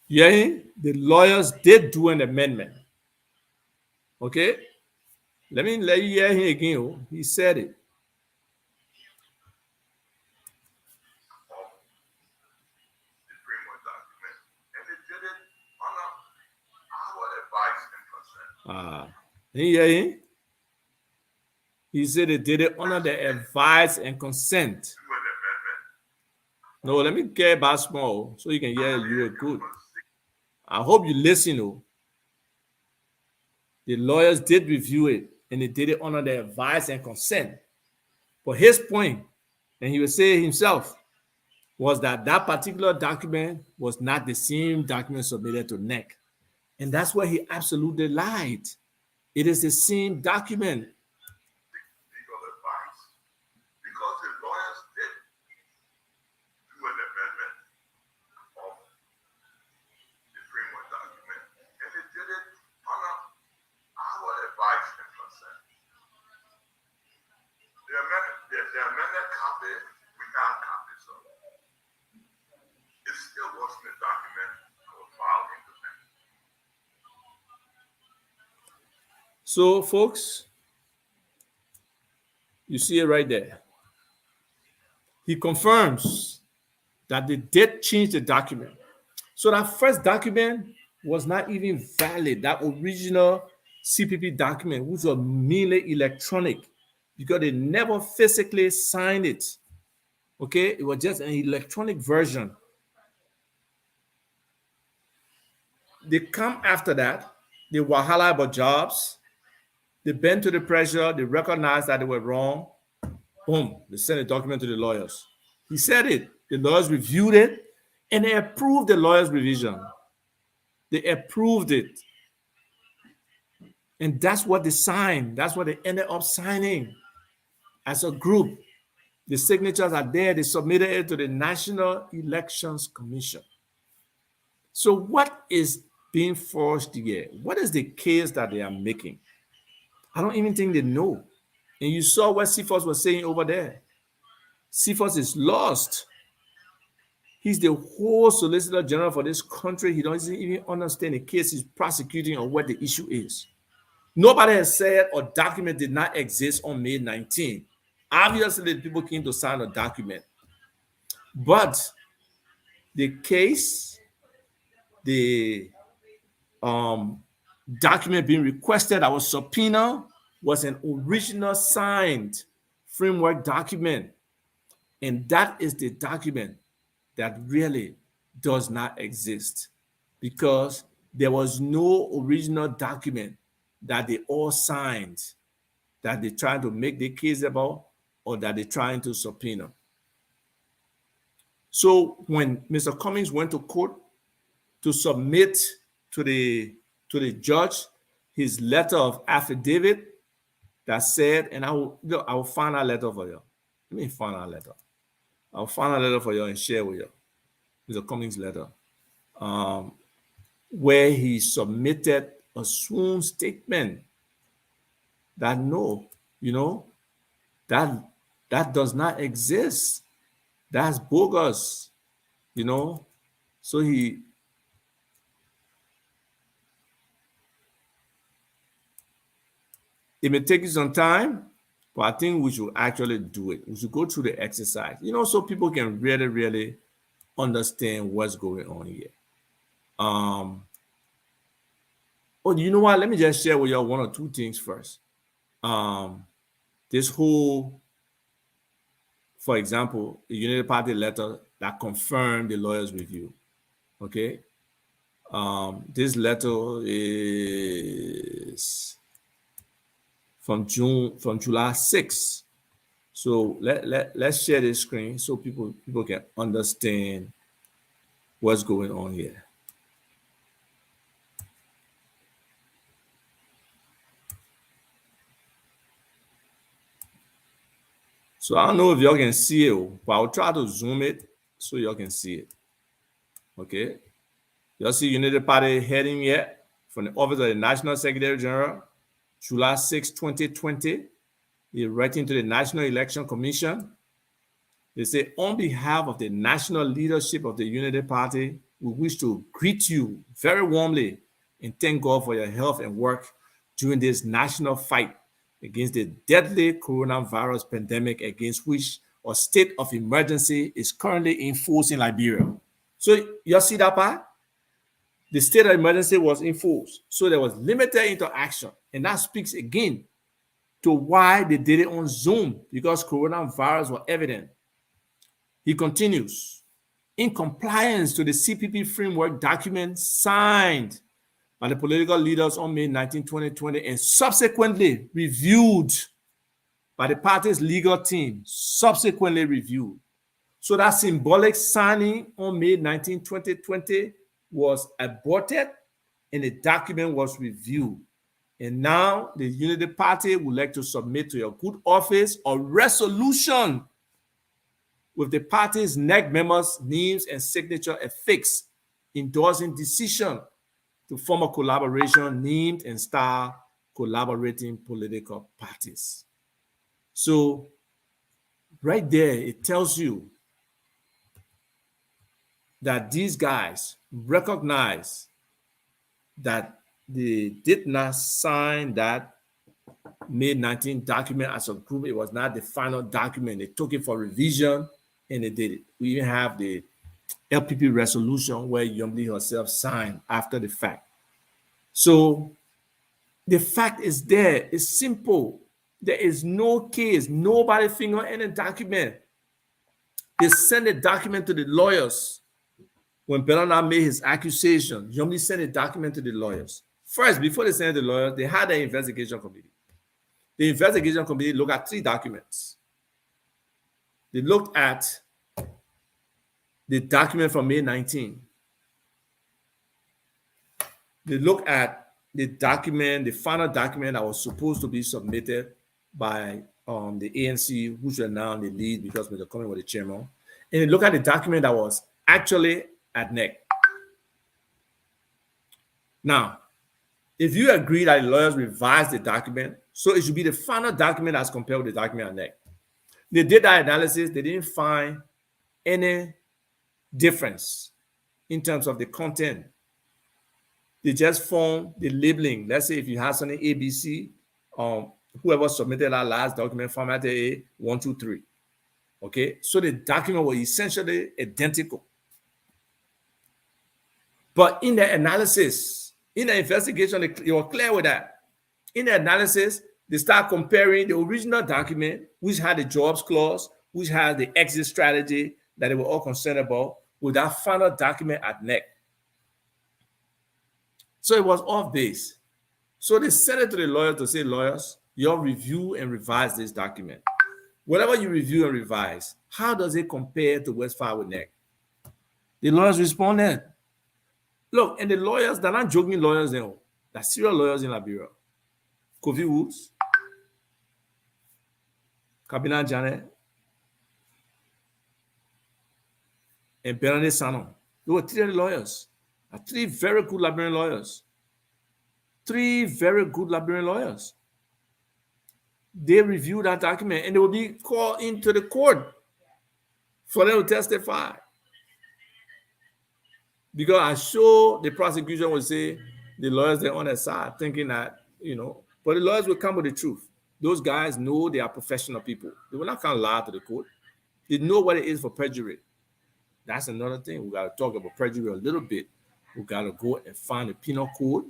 Yeah, the lawyers did do an amendment. Okay, let me let you hear him again. Oh. He said it. The framework document, and they did it under our advice and consent. You hear him? He said they did it under the advice and consent. Do an amendment. No, let me get back small so you can hear you good. I hope you listen. Oh. The lawyers did review it and they did it under the advice and consent. But his point, and he will say himself, was that that particular document was not the same document submitted to NEC. And that's where he absolutely lied. It is the same document. Legal advice. Because the lawyers did do an amendment of the framework document, and they did it under our advice and consent. The amended copy, we have copies of it. It still wasn't a document that was filed into them. So, folks, you see it right there. He confirms that they did change the document. So that first document was not even valid. That original CPP document, which was merely electronic, because they never physically signed it. Okay, it was just an electronic version. They come after that, they wahala about jobs, they bend to the pressure, they recognize that they were wrong. Boom, they sent a document to the lawyers. He said it. The lawyers reviewed it and they approved the lawyer's revision. They approved it. And that's what they signed. That's what they ended up signing as a group. The signatures are there. They submitted it to the National Elections Commission. So, what is being forged here? What is the case that they are making? I don't even think they know. And you saw what Cephas was saying over there. Cephas is lost. He's the whole Solicitor General for this country. He doesn't even understand the case he's prosecuting or what the issue is. Nobody has said a document did not exist on May 19. Obviously, the people came to sign a document. But the case, the document being requested, our subpoena, was an original signed framework document. And that is the document that really does not exist, because there was no original document that they all signed that they're trying to make the case about or that they're trying to subpoena. So when Mr. Cummings went to court to submit to the judge his letter of affidavit that said, and I will find that letter for you. Let me find that letter. I'll find a letter for you and share with you. Mr. Cummings' letter, where he submitted a sworn statement that no, that does not exist. That's bogus, So it may take you some time, but I think we should actually do it. We should go through the exercise, so people can really, really understand what's going on here. You know what? Let me just share with you one or two things first. This whole, for example, the United Party letter that confirmed the lawyer's review. Okay. This letter is from July 6th. So let's share this screen so people can understand what's going on here. So I don't know if y'all can see it, but I'll try to zoom it so y'all can see it. Okay. Y'all see United Party heading here from the Office of the National Secretary General, July 6, 2020. They're writing to the National Election Commission. They say, on behalf of the national leadership of the Unity Party, we wish to greet you very warmly and thank God for your health and work during this national fight against the deadly coronavirus pandemic, against which a state of emergency is currently enforced in Liberia. So you see that part? The state of emergency was enforced. So there was limited interaction. And that speaks again to why they did it on Zoom, because coronavirus was evident. He continues, in compliance to the CPP framework document signed by the political leaders on May 19, 2020, and subsequently reviewed by the party's legal team, subsequently reviewed. So that symbolic signing on May 19, 2020 was aborted and the document was reviewed. And now the Unity Party would like to submit to your good office a resolution with the party's NEC members' names and signature affixed, endorsing decision to form a collaboration named and style Collaborating Political Parties. So right there, it tells you that these guys recognize that they did not sign that May 19 document as a group. It was not the final document. They took it for revision and they did it. We even have the LPP resolution where Yomli herself signed after the fact. So the fact is there. It's simple. There is no case. Nobody finger any document. They sent a document to the lawyers. When Bernard made his accusation, Yomli sent a document to the lawyers. First, before they sent it to the lawyers, they had an investigation committee. The investigation committee looked at 3 documents. They looked at the document from May 19. They looked at the document, the final document that was supposed to be submitted by the ANC, which are now the lead because they're coming with the chairman. And they looked at the document that was actually at NEC. Now, if you agree that the lawyers revised the document, so it should be the final document as compared with the document at NEC. They did that analysis. They didn't find any difference in terms of the content. They just formed the labeling. Let's say if you have something ABC, whoever submitted that last document formatted A 1, 2, 3. Okay, so the document was essentially identical. But in the analysis, in the investigation, they were clear with that. In the analysis, they start comparing the original document, which had the jobs clause, which had the exit strategy that they were all concerned about, with that final document at NEC. So it was off base. So they sent it to the lawyers to say, lawyers, you'll review and revise this document. Whatever you review and revise, how does it compare to what's filed with NEC? The lawyers responded. Look, and the lawyers, they're not joking lawyers, they're serious lawyers in Liberia. Kofi Woods, Kabina Janet, and Bernard Sanon. They were 3 lawyers. 3 very good Liberian lawyers. 3 very good Liberian lawyers. They reviewed that document and they will be called into the court for them to testify. Because I'm sure the prosecution will say the lawyers are on their side, thinking that, but the lawyers will come with the truth. Those guys know they are professional people. They will not come lie to the court. They know what it is for perjury. That's another thing. We got to talk about perjury a little bit. We got to go and find the penal code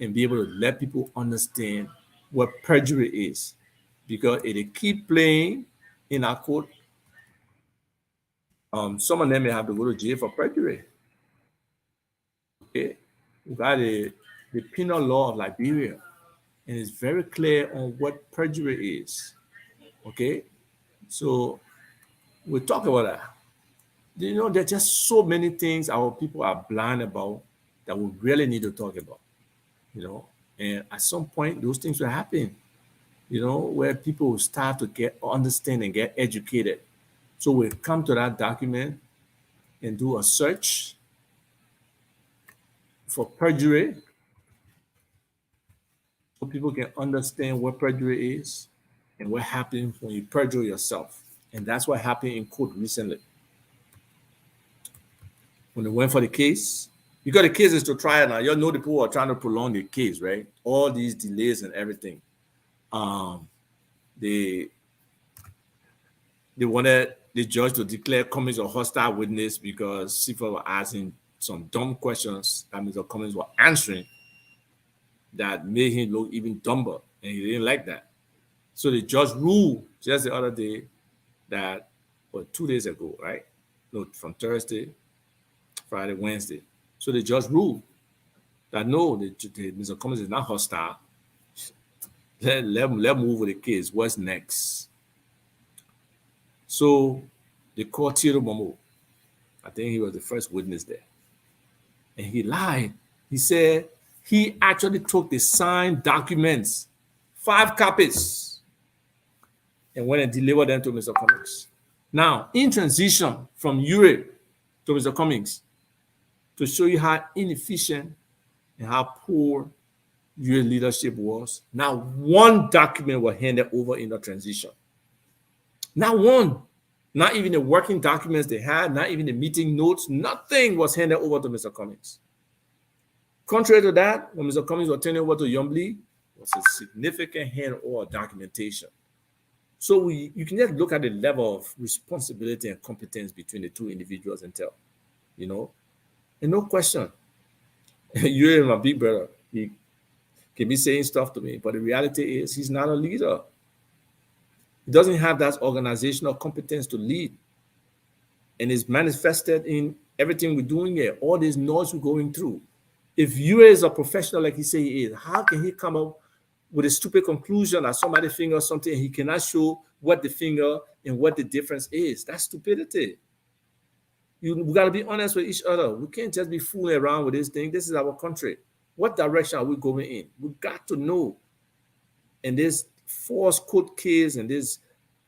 and be able to let people understand what perjury is. Because if they keep playing in our court, some of them may have to go to jail for perjury. Okay, we got the penal law of Liberia, and it's very clear on what perjury is. Okay, so we'll talk about that. There's just so many things our people are blind about that we really need to talk about. And at some point, those things will happen. Where people will start to understand and get educated. So we'll come to that document and do a search for perjury so people can understand what perjury is and what happens when you perjure yourself. And that's what happened in court recently. when they went for the case, because the case is to trial now. You know the people are trying to prolong the case, right? All these delays and everything. Um, they they wanted the judge to declare Cummings a hostile witness because Sifa were asking some dumb questions that Mr. Cummings were answering that made him look even dumber, and he didn't like that. So the judge ruled just the other day that, or 2 days ago, right? No, from Thursday, Friday, Wednesday. So the judge ruled that no, Mr. Cummings is not hostile. Let move with the case. What's next? So the court Tiro Momo, I think he was the first witness there. And he lied. He said he actually took the signed documents, 5 copies, and went and delivered them to Mr. Cummings. Now, in transition from Europe to Mr. Cummings, to show you how inefficient and how poor your leadership was, not one document was handed over in the transition. Not one. Not even the working documents they had, not even the meeting notes, nothing was handed over to Mr. Cummings. Contrary to that, when Mr. Cummings was turning over to Yombly, was a significant handover documentation. So you can just look at the level of responsibility and competence between the two individuals and tell, and no question, you're my big brother. He can be saying stuff to me, but the reality is he's not a leader. He doesn't have that organizational competence to lead. And it's manifested in everything we're doing here, all this noise we're going through. If you is a professional like he say he is, how can he come up with a stupid conclusion that somebody finger something and he cannot show what the finger and what the difference is? That's stupidity. We got to be honest with each other. We can't just be fooling around with this thing. This is our country. What direction are we going in? We got to know. And this false court case and this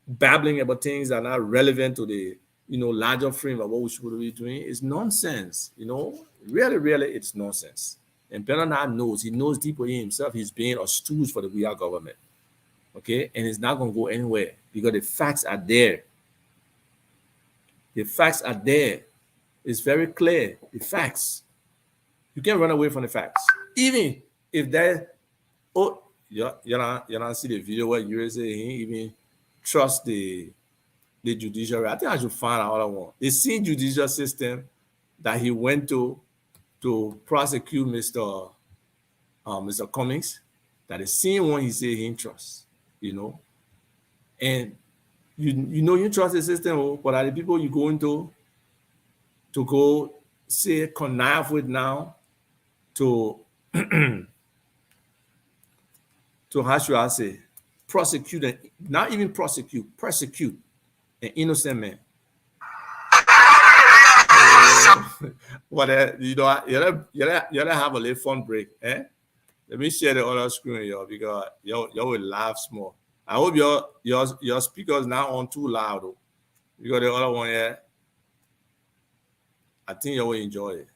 babbling about things that are not relevant to the larger frame of what we should be doing is nonsense. Really, it's nonsense. And Bernard knows. He knows deep within himself he's being a stooge for the VR government. Okay, and it's not going to go anywhere because the facts are there. The facts are there. It's very clear. The facts. You can't run away from the facts. Even if that, you not see the video where you say he even trust the judiciary. I think I should find out one. The same judicial system that he went to prosecute Mr. Cummings, that the same one he said he didn't trust, and you trust the system, but are the people you going to go say connive with now to how should I say prosecute and not even persecute an innocent man. But you gotta have a little fun break, eh? Let me share the other screen, y'all, because y'all will laugh small. I hope your speakers not on too loud, though. You got the other one here. I think you will enjoy it.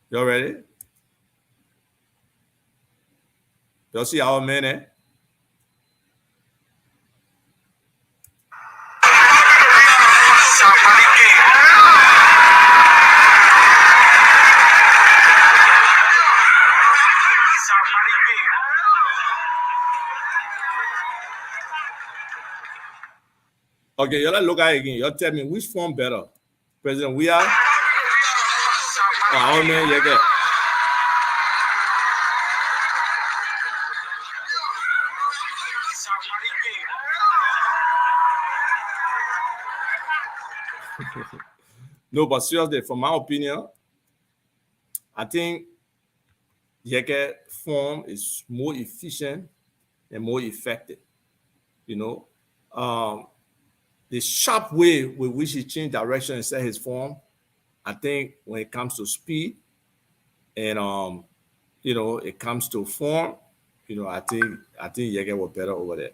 Y'all ready? Y'all see our man, eh? Okay, y'all look at it again. Y'all tell me which form better, President We are. Our man, you get. No, but seriously, from my opinion, I think Yeke form is more efficient and more effective. The sharp way with which he changed direction and set his form, I think when it comes to speed and it comes to form, I think Yeke was better over there.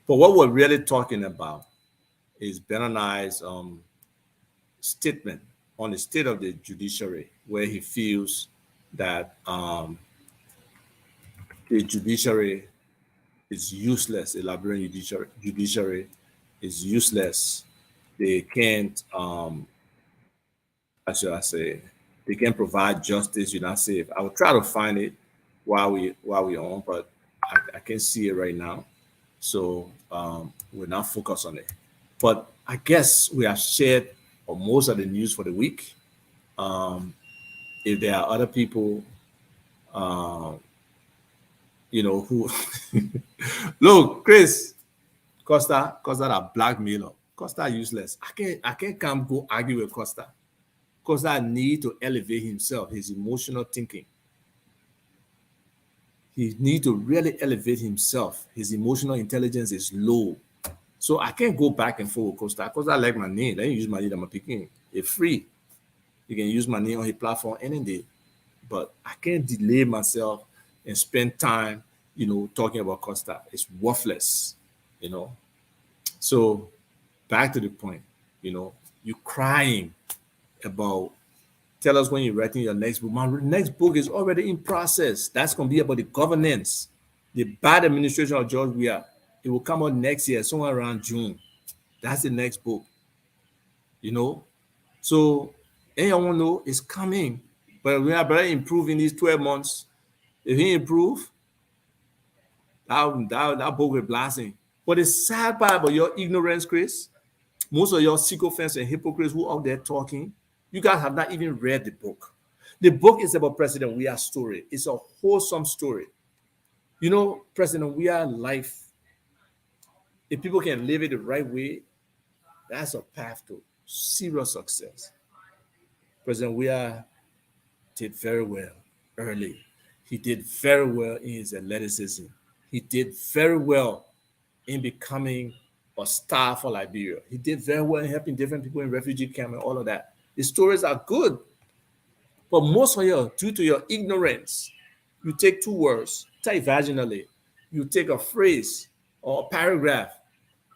But what we're really talking about is Ben and I's statement on the state of the judiciary, where he feels that the judiciary is useless, the Liberian judiciary is useless, They can't, how should I say, they can provide justice. You're not safe. I will try to find it while we're on, but I can't see it right now. So we're not focused on it. But I guess we have shared most of the news for the week. Um, if there are other people, uh, who look, Chris Costa, that blackmailer. Costa useless. I can't come go argue with Costa. Costa need to elevate himself, his emotional thinking. He need to really elevate himself. His emotional intelligence is low. So I can't go back and forth with Costa. Costa like my name. Let me use my name. I'm picking. It's free. You can use my name on his platform any day. But I can't delay myself and spend time, talking about Costa. It's worthless, you know. So back to the point, you crying about tell us when you're writing your next book. My next book is already in process. That's gonna be about the governance, the bad administration of George Weah. It will come out next year, somewhere around June. That's the next book, you know. So anyone know it's coming, but we are better improve in these 12 months. If he improve, that book will blasting. But the sad part about your ignorance, Chris, most of your sycophants and hypocrites who out there talking, you guys have not even read the book. The book is about President Weah's story. It's a wholesome story. President Weah's life, if people can live it the right way, that's a path to serious success. President Weah did very well early. He did very well in his athleticism. He did very well in becoming a star for Liberia. He did very well in helping different people in refugee camp and all of that. The stories are good, but most of you, due to your ignorance, you take two words, type vaginally, you take a phrase or a paragraph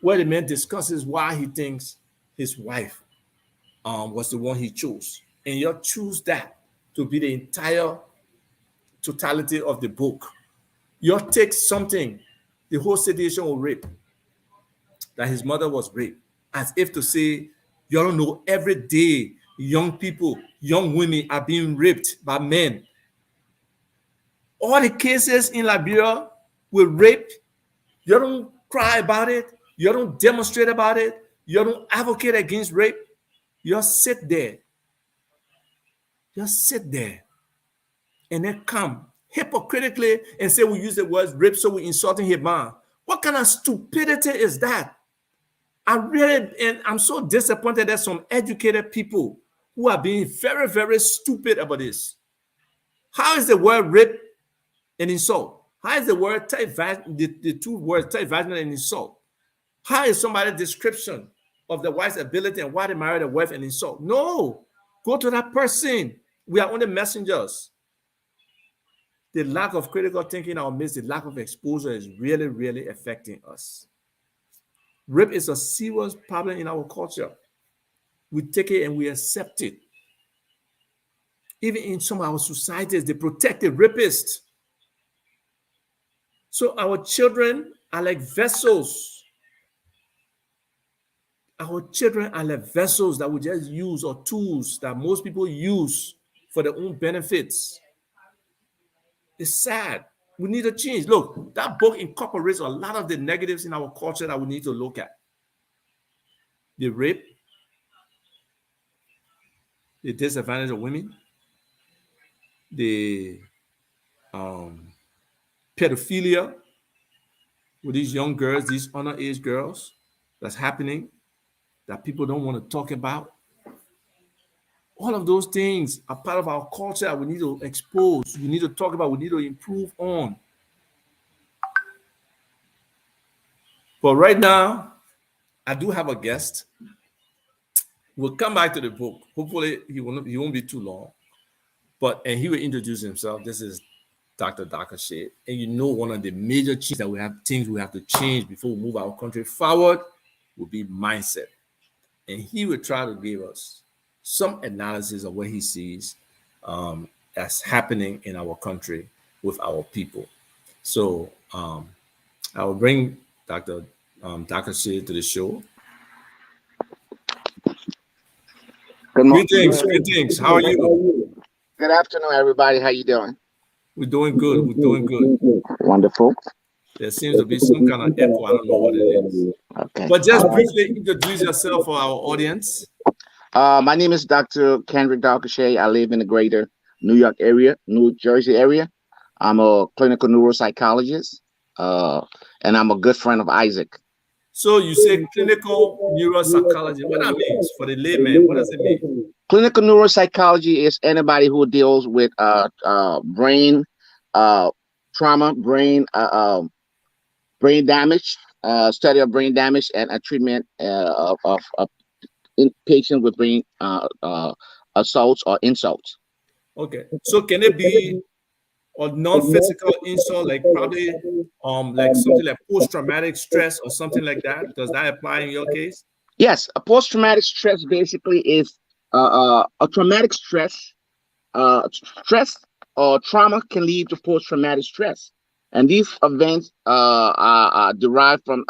where the man discusses why he thinks his wife was the one he chose, and you choose that to be the entire totality of the book. You take something, the whole situation will rape, that his mother was raped, as if to say, you don't know, every day young people, young women are being raped by men. All the cases in Liberia with rape, you don't cry about it, you don't demonstrate about it, you don't advocate against rape. You sit there. Just sit there and then come hypocritically and say we use the word rape, so we're insulting his man. What kind of stupidity is that? I'm so disappointed that some educated people who are being very, very stupid about this. How is the word rape an insult? How is the word the two words type vaginal and insult? How is somebody's description of the wife's ability and why they married a wife an insult? No, go to that person. We are only messengers. The lack of critical thinking in our midst, the lack of exposure is really, really affecting us. Rape is a serious problem in our culture. We take it and we accept it. Even in some of our societies, they protect the rapist. So our children are like vessels. Our children are like vessels that we just use, or tools that most people use for their own benefits. It's sad. We need to change. Look, that book incorporates a lot of the negatives in our culture that we need to look at. The rape, the disadvantage of women, the pedophilia with these young girls, these underage girls that's happening that people don't want to talk about. All of those things are part of our culture we need to expose, we need to talk about, we need to improve on. But right now, I do have a guest. We'll come back to the book. Hopefully, he won't be too long. And he will introduce himself. This is Dr. Daka Shea. And one of the major things that we have to change before we move our country forward will be mindset. And he will try to give us some analysis of what he sees as happening in our country with our people. So I will bring Dr. Daka Shea to the show. Greetings, greetings. How are you? Good afternoon, everybody. How you doing? We're doing good. We're doing good. Wonderful. There seems to be some kind of echo. I don't know what it is. Okay. But just briefly introduce yourself for our audience. My name is Dr. Kendrick Dalcachet. I live in the greater New York area, New Jersey area. I'm a clinical neuropsychologist, uh, and I'm a good friend of Isaac. So you say clinical neuropsychology. What that means for the layman? What does it mean? Clinical neuropsychology is anybody who deals with brain uh, trauma, brain damage, study of brain damage, and a treatment of in patients with brain assaults or insults. Okay. So can it be a non-physical insult, like probably like something like post-traumatic stress or something like that? Does that apply in your case? Yes, a post-traumatic stress basically is a traumatic stress. Stress or trauma can lead to post-traumatic stress, and these events are derived from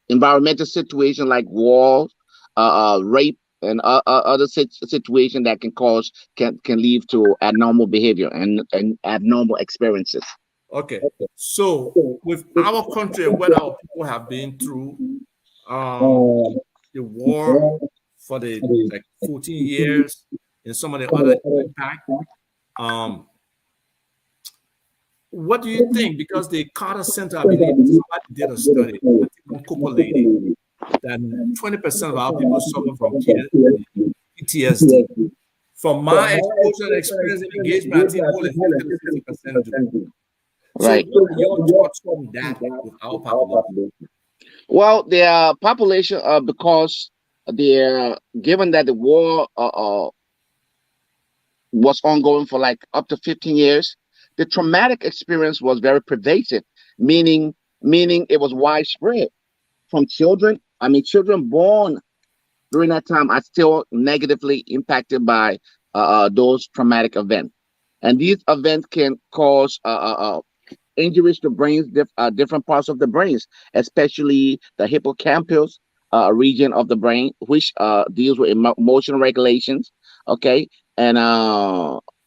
environmental situations like war, rape, and other situations that can lead to abnormal behavior and abnormal experiences. Okay. So with our country and what our people have been through, um, the war for the like 14 years and some of the other impact, um, what do you think? Because the Carter Center, I believe somebody did a study, I think on Cooper Lady, that 20% of our people suffer from PTSD. From my exposure and experience and engagement, I think more than 50 to 60% do. So Right. what are your thoughts on that with our population? Well, their population, because they're given that the war was ongoing for like up to 15 years, the traumatic experience was very pervasive, meaning it was widespread from children. I mean, children born during that time are still negatively impacted by those traumatic events, and these events can cause injuries to brains, different parts of the brains, especially the hippocampus region of the brain, which deals with emotional regulations. Okay, and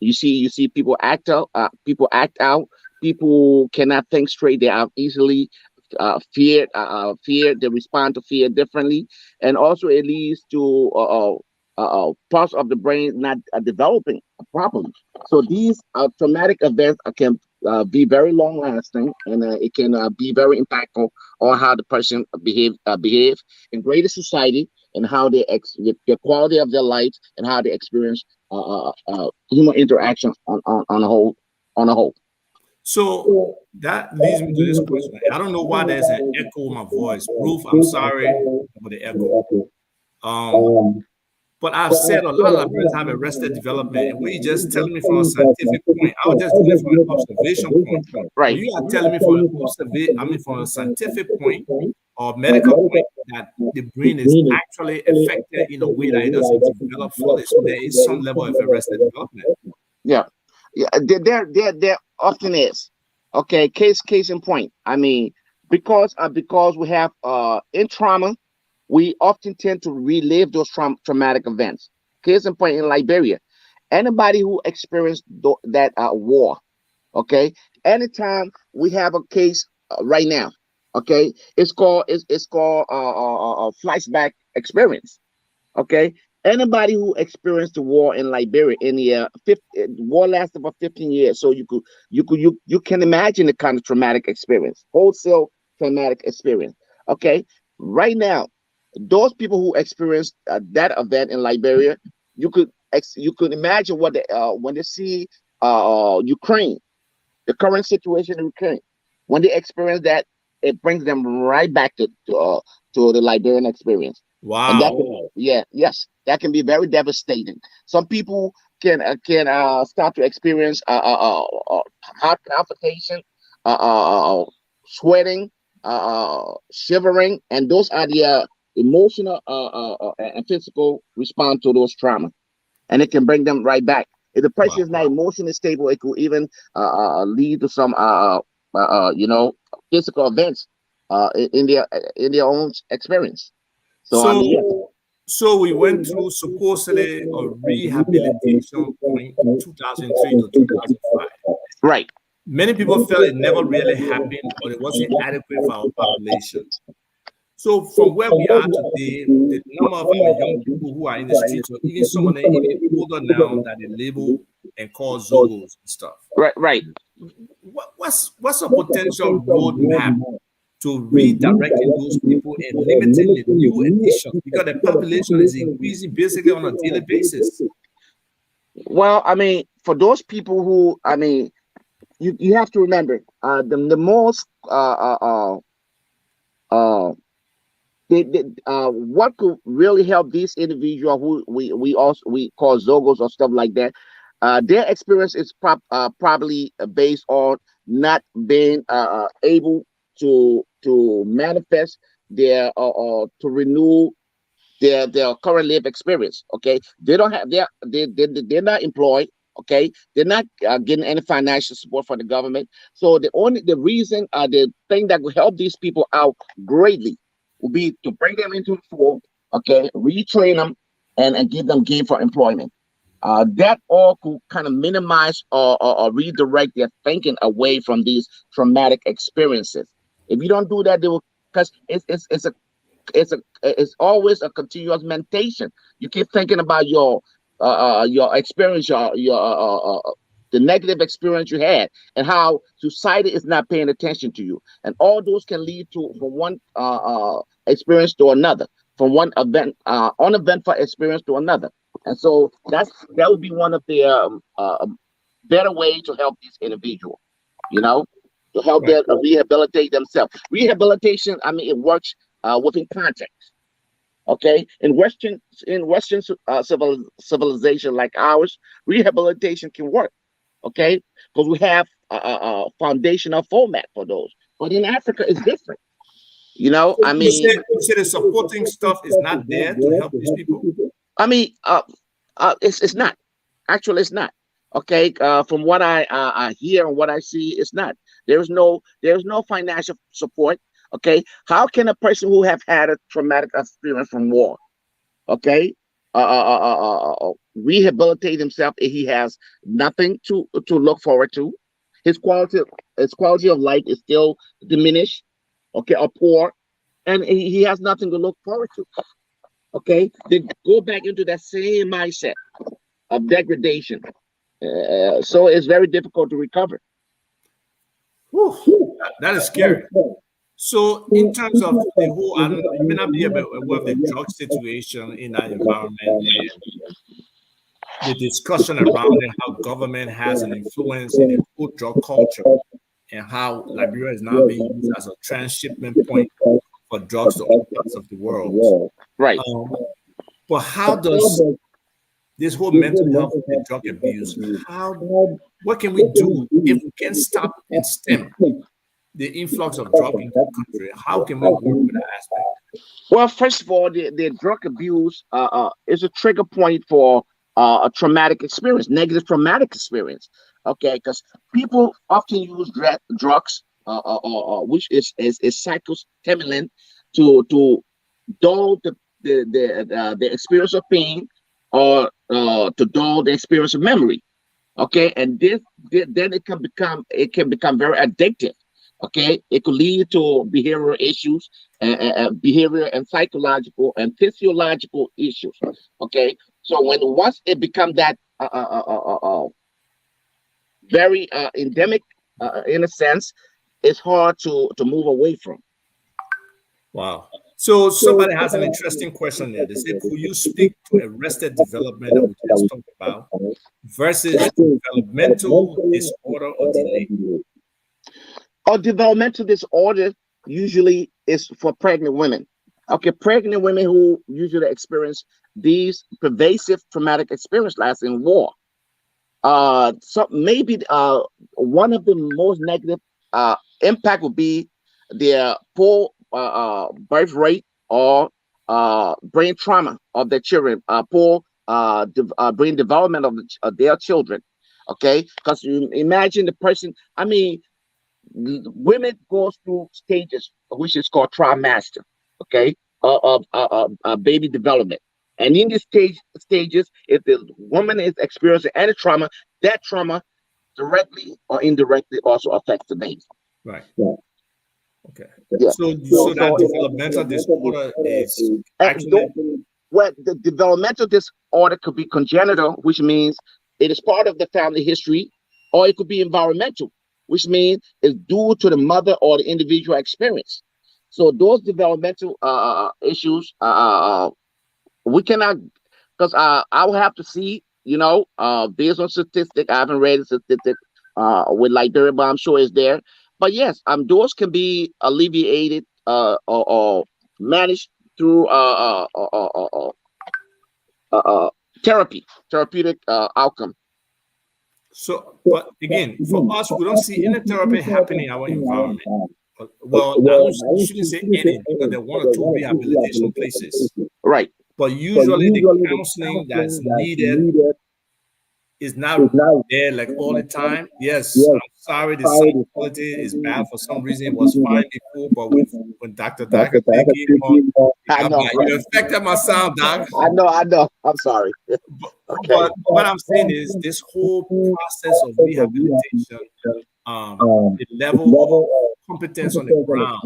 you see people act out, people cannot think straight. They are easily fear. They respond to fear differently, and also it leads to parts of the brain not developing properly. So these traumatic events can be very long lasting, and it can be very impactful on how the person behave in greater society, and how the quality of their life, and how they experience human interaction on a whole. So that leads me to this question. I don't know why there's an echo in my voice. Ruth, I'm sorry for the echo. Um, but I've said a lot of Liberians have arrested development, and what you're just telling me from a scientific point, I was just doing it from an observation point. But Right. you are telling me from an from a scientific point or medical point that the brain is actually affected in a way that it doesn't develop fully. So there is some level of arrested development. Yeah. Yeah. There often is. Okay. Case in point. I mean, because we have in trauma, we often tend to relive those traumatic events. Case in point, in Liberia, anybody who experienced that war, okay, anytime we have a case right now, okay, it's called flashback experience. Okay, anybody who experienced the war in Liberia in the war lasted for 15 years, so you can imagine the kind of traumatic experience, wholesale traumatic experience. Okay, right now, those people who experienced that event in Liberia, you could imagine what they when they see Ukraine, the current situation in Ukraine, when they experience that, it brings them right back to the Liberian experience, and that Wow. yes, that can be very devastating. Some people can start to experience heart palpitation, sweating, shivering, and those are the emotional and physical response to those trauma, and it can bring them right back. If the person is Wow. not emotionally stable, it could even lead to some physical events in their own experience. So I So mean, yes. So we went through supposedly a rehabilitation point in 2003 to 2005. Right. Many people felt it never really happened or it wasn't adequate for our population. So from where we are today, the number of our young people who are in the streets, or even some of them even older now, that they label and call Zogos and stuff. Right. Right. What's a potential roadmap to redirecting those people and limiting the new additions, because the population is increasing basically on a daily basis? Well, I mean, for those people who, I mean, you have to remember, the most uh what could really help these individuals who we call Zogos or stuff like that, their experience is probably based on not being able to manifest their to renew their current life experience. Okay, they don't have they're not employed. Okay, they're not getting any financial support from the government. So the reason the thing that will help these people out greatly will be to bring them into the fold. Okay, retrain them and give them gainful employment. That all could kind of minimize or redirect their thinking away from these traumatic experiences. If you don't do that, they will, because it's always a continuous meditation. You keep thinking about your experience, the negative experience you had, and how society is not paying attention to you, and all those can lead to from one experience to another, from one uneventful experience to another. And so that would be one of the better way to help these individuals. You know, to help Right. them rehabilitate themselves. Rehabilitation, I mean, it works within context. Okay, in Western civilization like ours, rehabilitation can work. Okay, because we have a foundational format for those. But in Africa, it's different. So I you mean, said the supporting stuff is not there to help these people. I mean, it's not. Actually, it's not. Okay, from what I hear and what I see, it's not. There's no financial support. Okay, how can a person who have had a traumatic experience from war, okay, rehabilitate himself if he has nothing to look forward to? His quality his quality of life is still diminished, okay, or poor, and he has nothing to look forward to. Okay, they go back into that same mindset of degradation. So it's very difficult to recover. Whew, that is scary. So, in terms of the whole, I don't know, you may not be aware of the drug situation in that environment and the discussion around it, how government has an influence in the whole drug culture and how Liberia is now being used as a transshipment point for drugs to other parts of the world. Right. Um, but how does this whole mental health and the drug abuse, what can we do if we can stop and stem the influx of drug into the country? How can we work with that aspect? Well, first of all, the drug abuse is a trigger point for a traumatic experience, negative traumatic experience. Okay, because people often use drugs, which is psychostimulant, to dull the experience of pain, or to dull the experience of memory. Okay, and then it can become very addictive. Okay, it could lead to behavioral issues, behavior and psychological and physiological issues. Okay, so once it becomes that very endemic, in a sense, it's hard to move away from. Wow. So somebody has an interesting question there. They say, could you speak to arrested development that we just talked about versus developmental disorder or delay? Or developmental disorder usually is for pregnant women. Okay, pregnant women who usually experience these pervasive traumatic experience like in war. So maybe one of the most negative impact would be their poor birth rate, or brain trauma of their children, poor brain development of their children. Okay, because you imagine the person. I mean, women go through stages which is called trimester. Okay, of baby development. And in these stages, if the woman is experiencing any trauma, that trauma directly or indirectly also affects the baby. Right. Yeah. Okay. Yeah. So that developmental disorder is actually well, the developmental disorder could be congenital, which means it is part of the family history, or it could be environmental, which means it's due to the mother or the individual experience. So those developmental issues, we cannot, because I will have to see, based on statistic. I haven't read a statistic with Liberia, but I'm sure it's there. But yes, those can be alleviated or managed through therapeutic outcome. so. But again, for us, we don't see any therapy happening in our environment. Well, you shouldn't say any because there are one or two rehabilitation places. Right. But usually the counseling that's needed is not there like all the time. Yes, I'm sorry the sound quality is bad for some reason. It was fine before, but when Dr. Daka came on, I know, you affected my sound, Doc. I know. I'm sorry. Okay. But what I'm saying is this whole process of rehabilitation, the level of competence on the ground,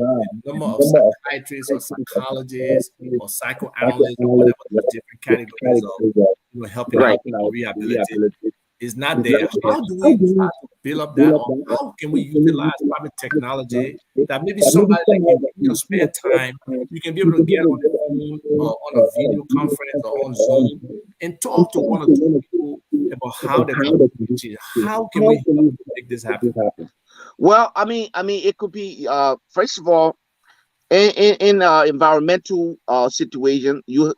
the number of psychiatrists or psychologists or psychoanalysts or whatever those different categories of helping out people rehabilitate is not there. How do we try to build up that? Or how can we utilize probably technology that maybe somebody like you in your spare time, you can be able to get on the phone or on a video conference or on Zoom and talk to one or two people about how they can change. How can we help make this happen? Well, I mean, it could be first of all, in environmental situation, you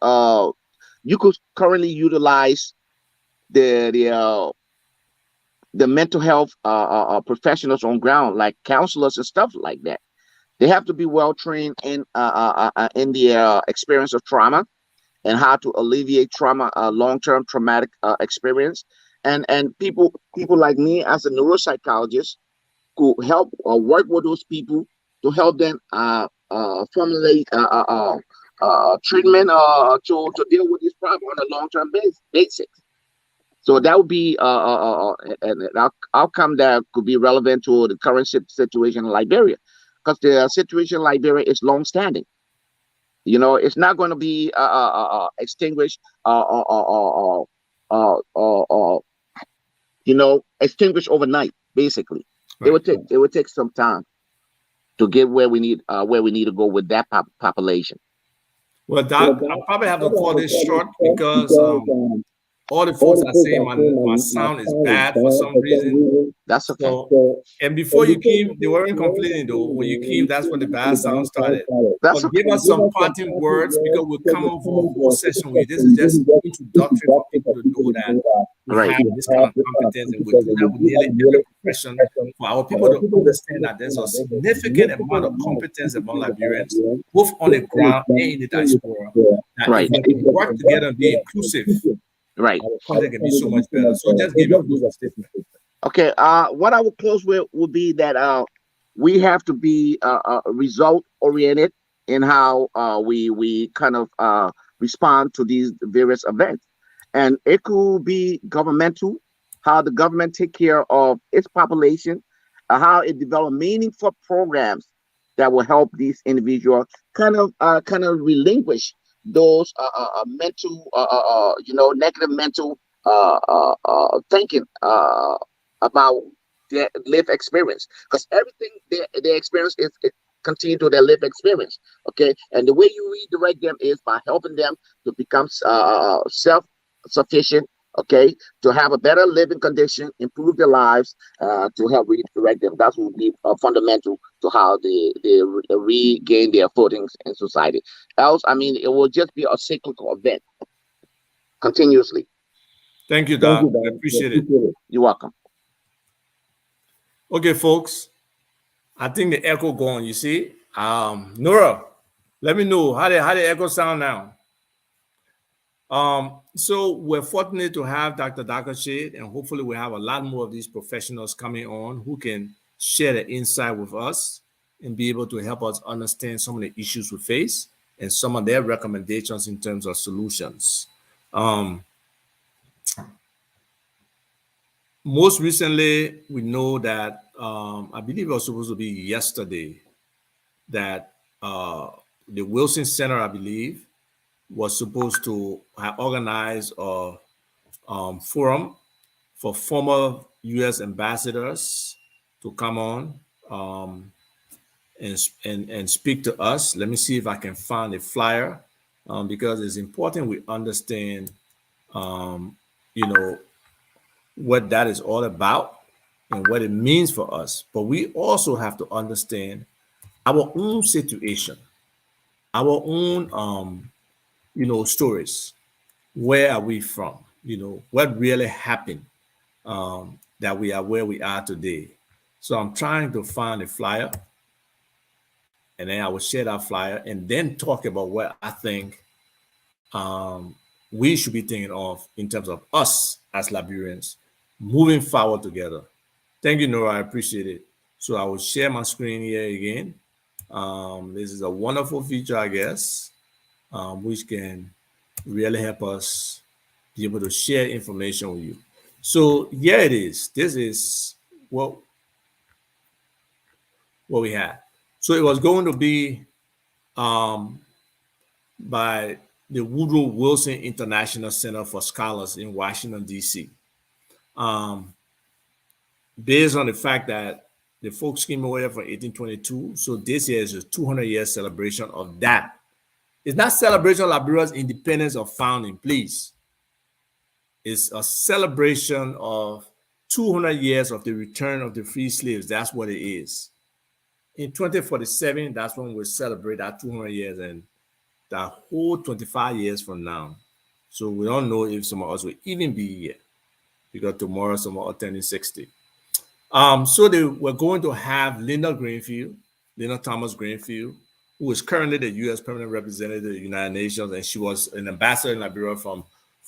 could currently utilize the mental health professionals on ground, like counselors and stuff like that. They have to be well trained in the experience of trauma and how to alleviate trauma, long-term traumatic experience, and people like me as a neuropsychologist could help or work with those people to help them formulate treatment to deal with this problem on a long-term basis. So that would be an outcome that could be relevant to the current situation in Liberia, because the situation in Liberia is long-standing. It's not going to be extinguished extinguished overnight. Basically, Right. it would take some time to get where we need to go with that population. Well, Doc, I'll probably have to call this short because all the folks are saying my sound is bad for some reason. That's okay. So, and before you came, they weren't complaining though. When you came, that's when the bad sound started. That's But give us some parting words because we'll come up for a whole session with you. This is just introductory for people to know that we Right. have this kind of competence and we do that with nearly every profession for our people to understand that there's a significant amount of competence among Liberians, both on the ground and in the diaspora. That Right. if we can work together and be inclusive, Right. our content can be so much better. So just give your closing statement. Okay. What I would close with would be that we have to be result oriented in how we kind of respond to these various events, and it could be governmental, how the government take care of its population, how it develop meaningful programs that will help these individuals kind of relinquish those mental negative mental thinking about their life experience, because everything they experience is continue to their life experience. Okay, and the way you redirect them is by helping them to become self-sufficient. Okay, to have a better living condition, improve their lives, to help redirect them. That will be fundamental to how they regain their footings in society. Else, I mean, it will just be a cyclical event continuously. Thank you, Doc. I appreciate it. You're welcome. Okay, folks. I think the echo gone. You see, Nora, let me know how the echo sound now. So we're fortunate to have Dr. Daka Shade, and hopefully we have a lot more of these professionals coming on who can share the insight with us and be able to help us understand some of the issues we face and some of their recommendations in terms of solutions. Most recently, we know that I believe it was supposed to be yesterday that the Wilson Center, I believe, was supposed to organize a forum for former U.S. ambassadors to come on and speak to us. Let me see if I can find a flyer because it's important we understand, you know, what that is all about and what it means for us. But we also have to understand our own situation, our own, stories. Where are we from? What really happened that we are where we are today. So I'm trying to find a flyer, and then I will share that flyer and then talk about what I think we should be thinking of in terms of us as Liberians moving forward together. Thank you, Nora. I appreciate it. So I will share my screen here again. This is a wonderful feature, I guess, which can really help us be able to share information with you. So here it is. This is what we had. So it was going to be by the Woodrow Wilson International Center for Scholars in Washington, D.C. Based on the fact that the folks came away from 1822, so this year is a 200-year celebration of that. It's not celebration of Liberia's independence or founding, please. It's a celebration of 200 years of the return of the free slaves. That's what it is. In 2047, that's when we'll celebrate that 200 years and that whole 25 years from now. So we don't know if some of us will even be here because tomorrow some are turning 60. So they were going to have Linda Thomas Greenfield, who is currently the U.S. Permanent Representative of the United Nations, and she was an ambassador in Liberia for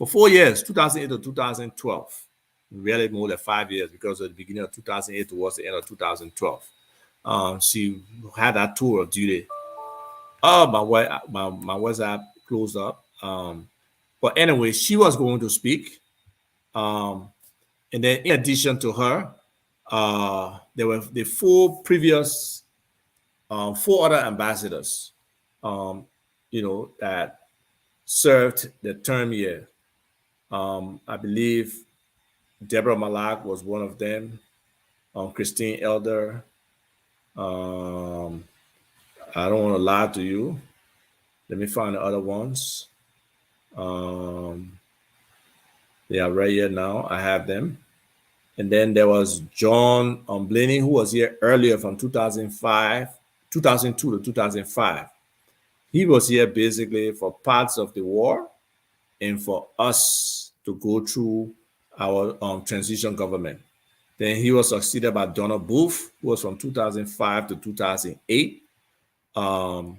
4 years, 2008 to 2012. Really more than 5 years because at the beginning of 2008 towards the end of 2012. She had that tour of duty. Oh, my WhatsApp closed up. But anyway, she was going to speak. And then in addition to her, there were the four other ambassadors, that served the term here. I believe Deborah Malak was one of them. Christine Elder. I don't want to lie to you. Let me find the other ones. They are right here now. I have them. And then there was John Blaney, who was here earlier from 2002 to 2005. He was here basically for parts of the war and for us to go through our transition government. Then he was succeeded by Donald Booth, who was from 2005 to 2008. And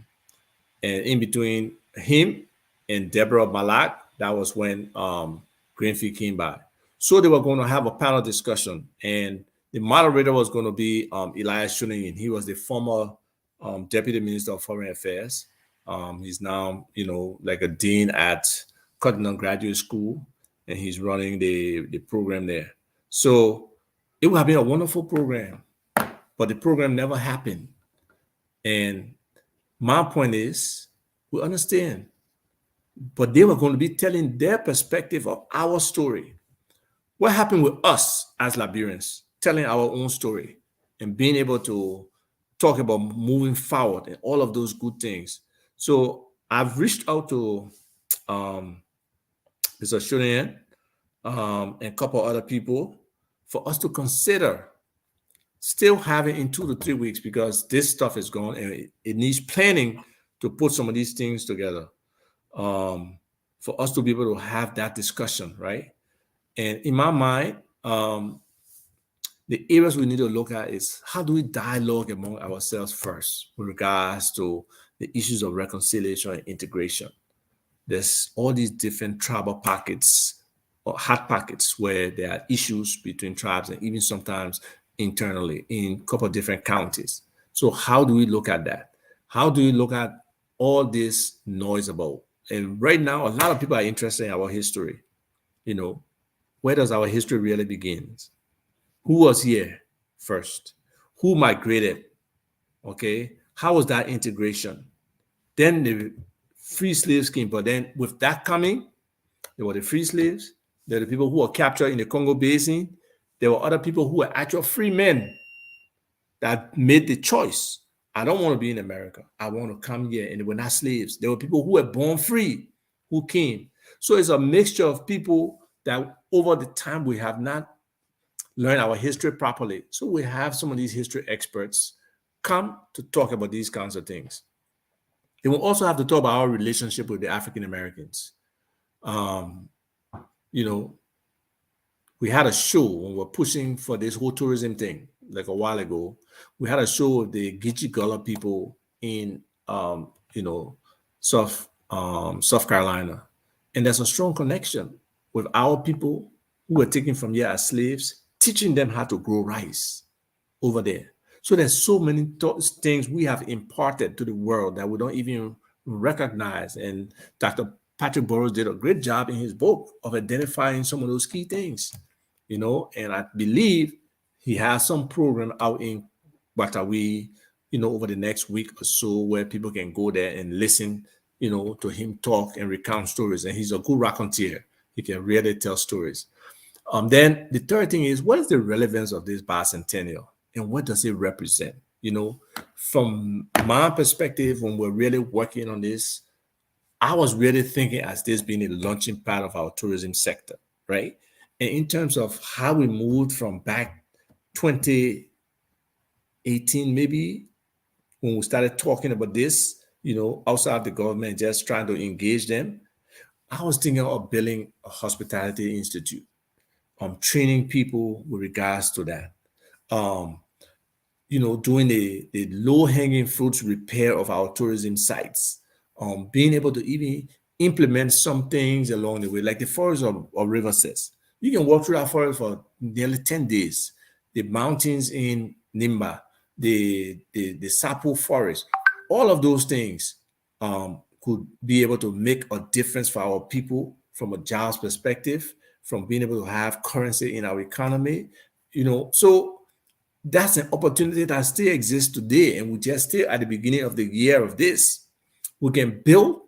in between him and Deborah Malak, that was when Greenfield came by. So they were going to have a panel discussion, and the moderator was going to be Elias Shunayan. He was the former Deputy Minister of Foreign Affairs. He's now, like a dean at Cotton Graduate School, and he's running the program there. So it would have been a wonderful program, but the program never happened. And my point is, we understand, but they were going to be telling their perspective of our story. What happened with us as Liberians, telling our own story and being able to talk about moving forward and all of those good things. So I've reached out to Mr. Shunayan and a couple other people for us to consider still having in 2 to 3 weeks, because this stuff is gone and it needs planning to put some of these things together for us to be able to have that discussion, right? And in my mind, the areas we need to look at is how do we dialogue among ourselves first with regards to the issues of reconciliation and integration. There's all these different tribal pockets or hot pockets where there are issues between tribes and even sometimes internally in a couple of different counties. So how do we look at that? How do we look at all this noise about. And right now, a lot of people are interested in our history. You know, where does our history really begin? Who was here first? Who migrated? Okay. How was that integration? Then the free slaves came. But then with that coming, there were the free slaves. There were the people who were captured in the Congo Basin. There were other people who were actual free men that made the choice. I don't want to be in America. I want to come here. And they were not slaves. There were people who were born free who came. So it's a mixture of people that over the time we have not learned our history properly. So we have some of these history experts come to talk about these kinds of things. They will also have to talk about our relationship with the African Americans. Um, you know, we had a show when we were pushing for this whole tourism thing, like a while ago. We had a show with the Geechee Gullah people in, South Carolina, and there's a strong connection with our people who were taken from here as slaves, teaching them how to grow rice over there. So there's so many things we have imparted to the world that we don't even recognize. And Dr. Patrick Burroughs did a great job in his book of identifying some of those key things, and I believe he has some program out in Batawi, over the next week or so where people can go there and listen, to him talk and recount stories. And he's a good raconteur. He can really tell stories. Then the third thing is, what is the relevance of this bicentennial and what does it represent? From my perspective, when we're really working on this, I was really thinking as this being a launching pad of our tourism sector, right? And in terms of how we moved from back 2018, maybe when we started talking about this, outside the government, just trying to engage them, I was thinking of building a hospitality institute, training people with regards to that. Doing the low-hanging fruits repair of our tourism sites, being able to even implement some things along the way, like the forest of River says. You can walk through that forest for nearly 10 days. The mountains in Nimba, the Sapo forest, all of those things could be able to make a difference for our people from a jobs perspective, from being able to have currency in our economy, so that's an opportunity that still exists today. And we just still at the beginning of the year of this, we can build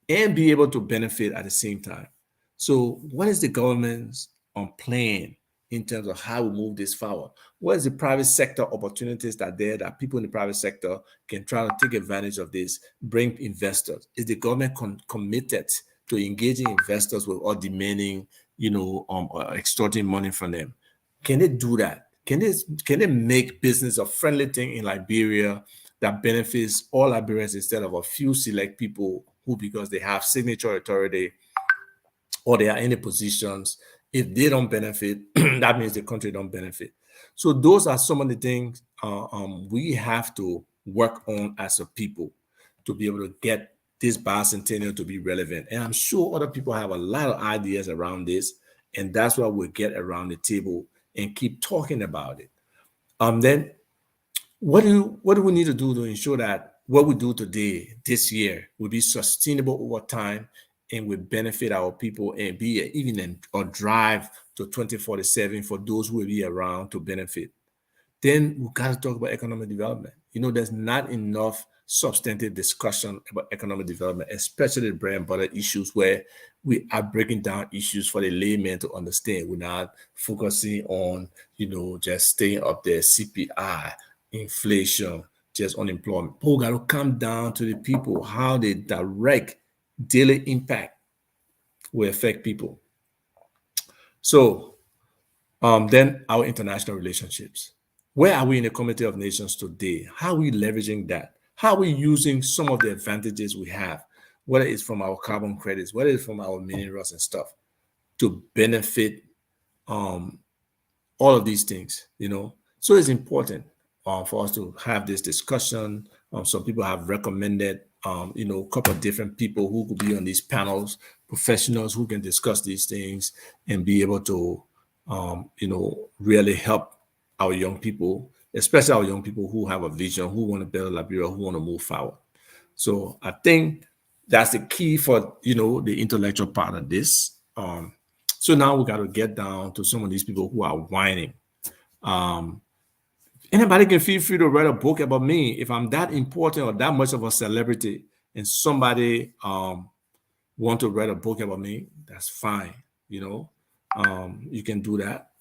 and be able to benefit at the same time. So what is the government's plan in terms of how we move this forward? What is the private sector opportunities that are there that people in the private sector can try to take advantage of this, bring investors? Is the government committed to engaging investors without demanding, or extorting money from them? Can they do that? Can they make business a friendly thing in Liberia that benefits all Liberians instead of a few select people who, because they have signature authority or they are in the positions, if they don't benefit, that means the country don't benefit. So those are some of the things we have to work on as a people to be able to get this bicentennial to be relevant. And I'm sure other people have a lot of ideas around this, and that's why we'll get around the table and keep talking about it. Then what do we need to do to ensure that what we do today, this year, will be sustainable over time and will benefit our people and be even a drive to 2047 for those who will be around to benefit? Then we got to talk about economic development. There's not enough substantive discussion about economic development, especially the bread and butter issues where we are breaking down issues for the layman to understand. We're not focusing on, just staying up there, CPI, inflation, just unemployment. But we got to come down to the people, how the direct daily impact will affect people. So then our international relationships. Where are we in the Committee of Nations today? How are we leveraging that? How are we using some of the advantages we have, whether it's from our carbon credits, whether it's from our minerals and stuff, to benefit all of these things, So it's important for us to have this discussion. Some people have recommended, a couple of different people who could be on these panels, professionals who can discuss these things and be able to, really help our young people, especially our young people who have a vision, who want to build Liberia, who want to move forward. So I think that's the key for the intellectual part of this. So now we got to get down to some of these people who are whining. Anybody can feel free to write a book about me if I'm that important or that much of a celebrity, and somebody want to write a book about me. That's fine. You can do that.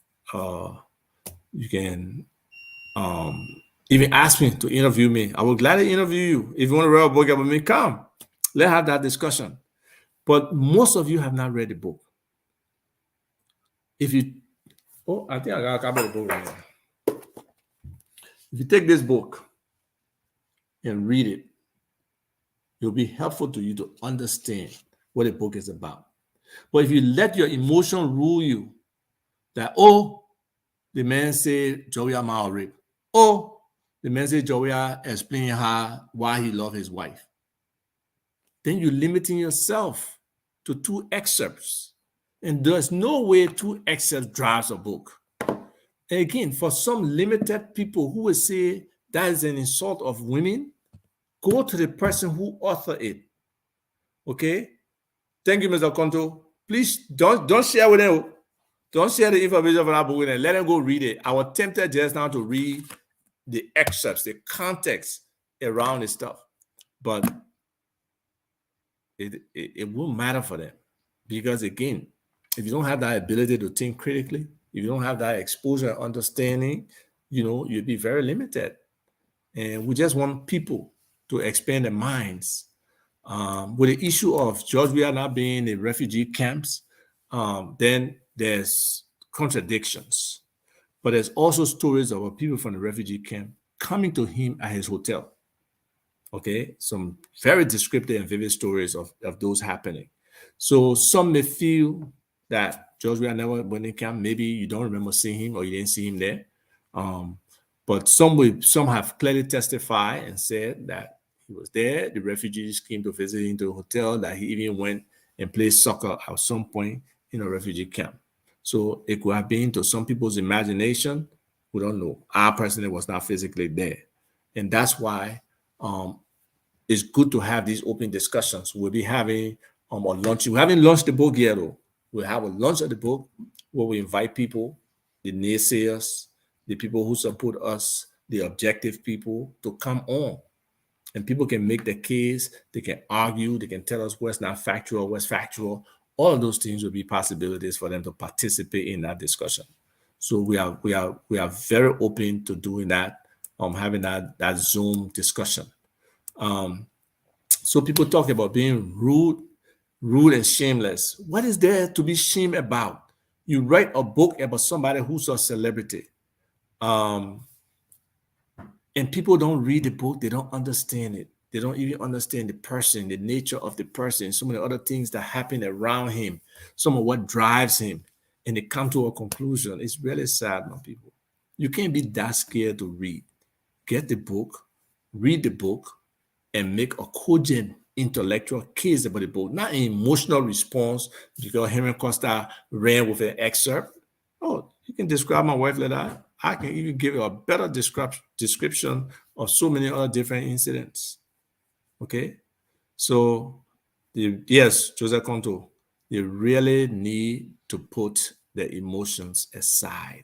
You can even ask me to interview me. I will gladly interview you. If you want to write a book about me, come. Let's have that discussion. But most of you have not read the book. If you, I think I got a copy of the book right here. If you take this book and read it, it'll be helpful to you to understand what the book is about. But if you let your emotion rule you, that, the man said Joey Mao rape. The man said Joey explaining why he loved his wife. Then you're limiting yourself to 2 excerpts. And there's no way 2 excerpts drives a book. And again, for some limited people who will say that is an insult of women, go to the person who authored it. Okay? Thank you, Mr. Konto. Please don't share with them. Don't share the information from that book with them. Let them go read it. I was tempted just now to read the excerpts, the context around the stuff. But it won't matter for them. Because again, if you don't have that ability to think critically, if you don't have that exposure and understanding, you'll be very limited. And we just want people to expand their minds. With the issue of Georgia not being in refugee camps, then there's contradictions. But there's also stories of people from the refugee camp coming to him at his hotel. Okay, some very descriptive and vivid stories of those happening. So some may feel that Georgia never went in camp. Maybe you don't remember seeing him or you didn't see him there. But some have clearly testified and said that he was there. The refugees came to visit him to the hotel, that he even went and played soccer at some point in a refugee camp. So it could have been to some people's imagination. We don't know. I personally was not physically there. And that's why it's good to have these open discussions. We'll be having a lunch. We haven't launched the book yet, though. We'll have a lunch of the book where we invite people, the naysayers, the people who support us, the objective people, to come on. And people can make the case, they can argue, they can tell us what's not factual, what's factual. All of those things will be possibilities for them to participate in that discussion. So we are very open to doing that, having that Zoom discussion. So people talk about being rude and shameless. What is there to be shamed about? You write a book about somebody who's a celebrity. And people don't read the book, they don't understand it. They don't even understand the person, the nature of the person, some of the other things that happen around him, some of what drives him, and they come to a conclusion. It's really sad, my people. You can't be that scared to read. Get the book, read the book, and make a cogent intellectual case about the book, not an emotional response because Henry Costa ran with an excerpt. You can describe my wife like that. I can even give you a better description of so many other different incidents. Okay? So, yes, Joseph Conto, they really need to put their emotions aside.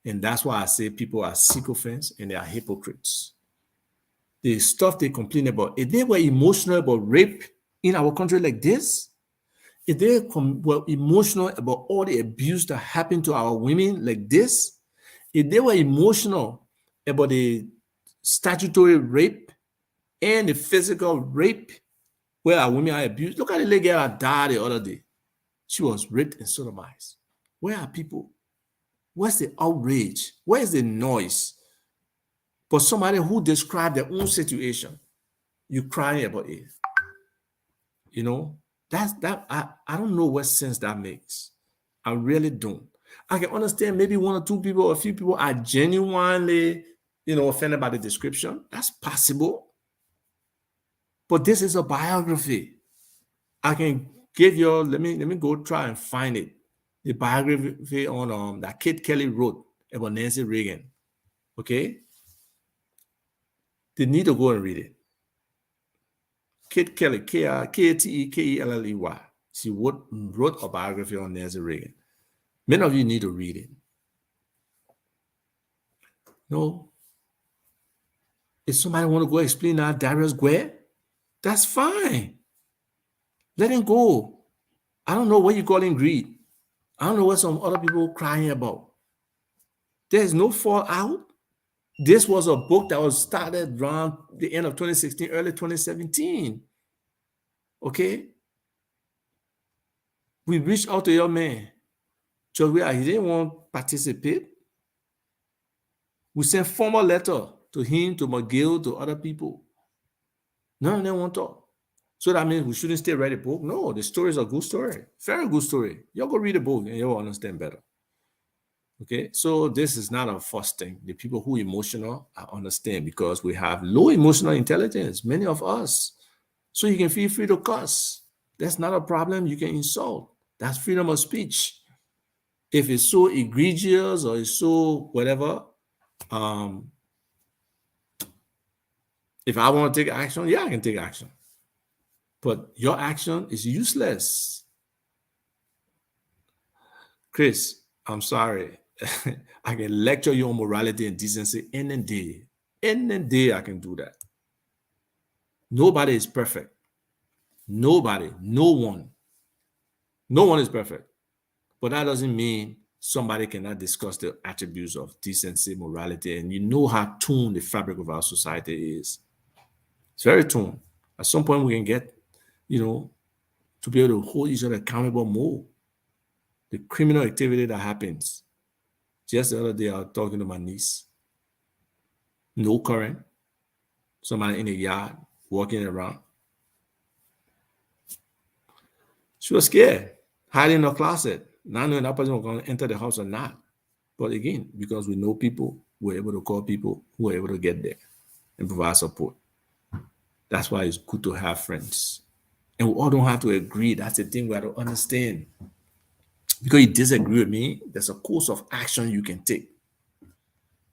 And that's why I say people are sycophants and they are hypocrites. The stuff they complain about, if they were emotional about rape in our country like this, if they were emotional about all the abuse that happened to our women like this, if they were emotional about the statutory rape and the physical rape where our women are abused, look at the lady girl that died the other day. She was raped and sodomized. Where are people? Where's the outrage? Where's the noise? For somebody who described their own situation, you crying about it. I don't know what sense that makes. I really don't. I can understand maybe 1 or 2 people or a few people are genuinely, offended by the description. That's possible. But this is a biography. I can give you, let me go try and find it. The biography on that Kate Kelly wrote about Nancy Reagan. Okay? They need to go and read it. Kate Kelly, K-A-T-E-K-E-L-L-E-Y. She wrote a biography on Nancy Reagan. Many of you need to read it. No. If somebody want to go explain that Darius Guerre, that's fine. Let him go. I don't know what you call him greed. I don't know what some other people crying about. There's no fallout. This was a book that was started around the end of 2016, early 2017. Okay? We reached out to your man. He didn't want to participate. We sent formal letter to him, to McGill, to other people. None of them want to talk. So that means we shouldn't stay write a book? No, the story is a good story. Very good story. You'll go read a book and you'll understand better. Okay, so this is not a first thing. The people who are emotional, I understand, because we have low emotional intelligence, many of us. So you can feel free to cuss. That's not a problem. You can insult. That's freedom of speech. If it's so egregious or it's so whatever, if I want to take action, yeah, I can take action. But your action is useless. Chris, I'm sorry. I can lecture you on morality and decency any day. Any day I can do that. Nobody is perfect. Nobody, no one. No one is perfect. But that doesn't mean somebody cannot discuss the attributes of decency, morality, and you know how tuned the fabric of our society is. It's very tuned. At some point we can get, to be able to hold each other accountable more. The criminal activity that happens. Just the other day, I was talking to my niece. No current. Somebody in the yard walking around. She was scared, hiding in her closet, not knowing that person was going to enter the house or not. But again, because we know people, we're able to call people who are able to get there and provide support. That's why it's good to have friends. And we all don't have to agree. That's the thing we have to understand. Because you disagree with me, there's a course of action you can take.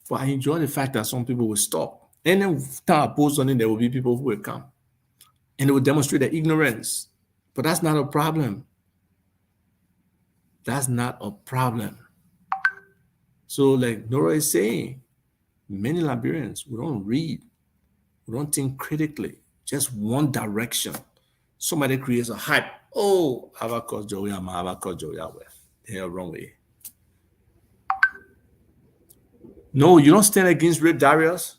But I enjoy the fact that some people will stop. And then time I post something, there will be people who will come. And they will demonstrate their ignorance. But that's not a problem. That's not a problem. So like Nora is saying, many Liberians, we don't read. We don't think critically. Just one direction. Somebody creates a hype. Oh, Avakos Joyama, Avakos Joyawe. They're wrong way. No, you don't stand against rape, Darius.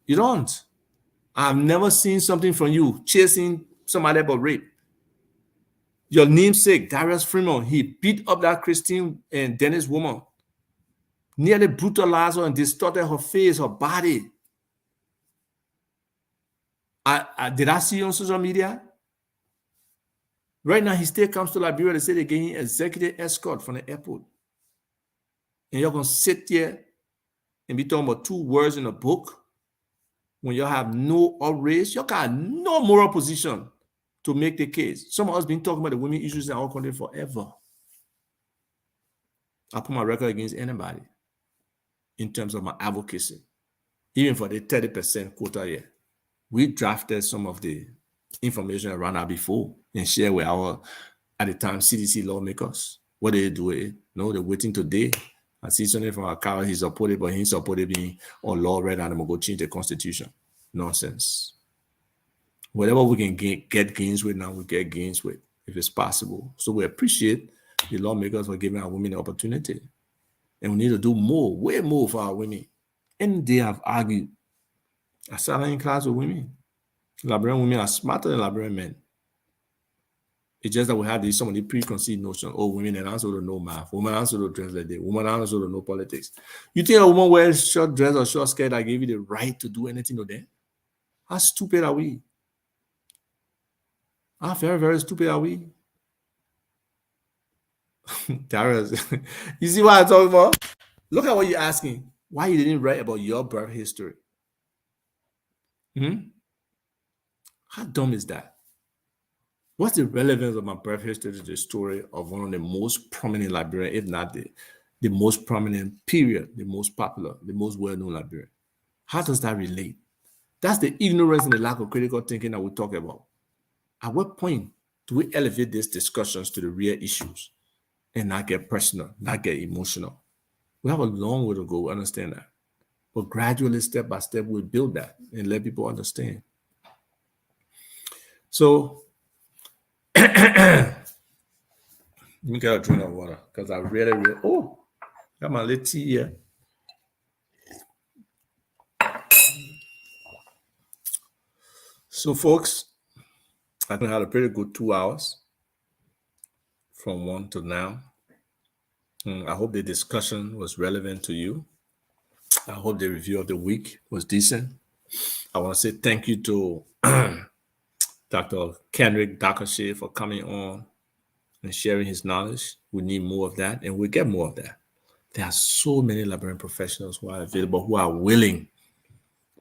You don't. I've never seen something from you chasing somebody about rape. Your namesake, Darius Freeman, he beat up that Christine and Dennis woman, nearly brutalized her and distorted her face, her body. Did I see you on social media? Right now, he still comes to Liberia. They say they're getting executive escort from the airport. And you're going to sit there and be talking about 2 words in a book when you have no outrage. You got no moral position to make the case. Some of us been talking about the women issues in our country forever. I put my record against anybody in terms of my advocacy, even for the 30% quota here. We drafted some of the information around that before and share with our, at the time, CDC lawmakers. What they do it? No, they're waiting today. I see something from our car, he supported, but he supported me on law right now, and I'm going to go change the constitution. Nonsense. Whatever we can get gains with now, we get gains with, if it's possible. So we appreciate the lawmakers for giving our women the opportunity. And we need to do more, way more for our women. And they have argued. I sat in class with women. Liberian women are smarter than Liberian men. It's just that we have some of the preconceived notion. Oh, women are also to know math. Women are also to dress like that. Women are also to know politics. You think a woman wears short dress or short skirt that gave you the right to do anything to them? How stupid are we? How very, very stupid are we? Darius, you see what I'm talking about? Look at what you're asking. Why you didn't write about your birth history? How dumb is that? What's the relevance of my birth history to the story of one of the most prominent Liberian, if not the most prominent, period, the most popular, the most well-known Liberian? How does that relate? That's the ignorance and the lack of critical thinking that we talk about. At what point do we elevate these discussions to the real issues and not get personal, not get emotional? We have a long way to go, understand that. But gradually, step by step, we'll build that and let people understand. So let me get a drink of water because I really, got my little tea here. So, folks, I think I had a pretty good 2 hours from 1 to now. I hope the discussion was relevant to you. I hope the review of the week was decent. I want to say thank you to Dr. Kendrick Dakashe for coming on and sharing his knowledge. We need more of that, and we'll get more of that. There are so many librarian professionals who are available, who are willing.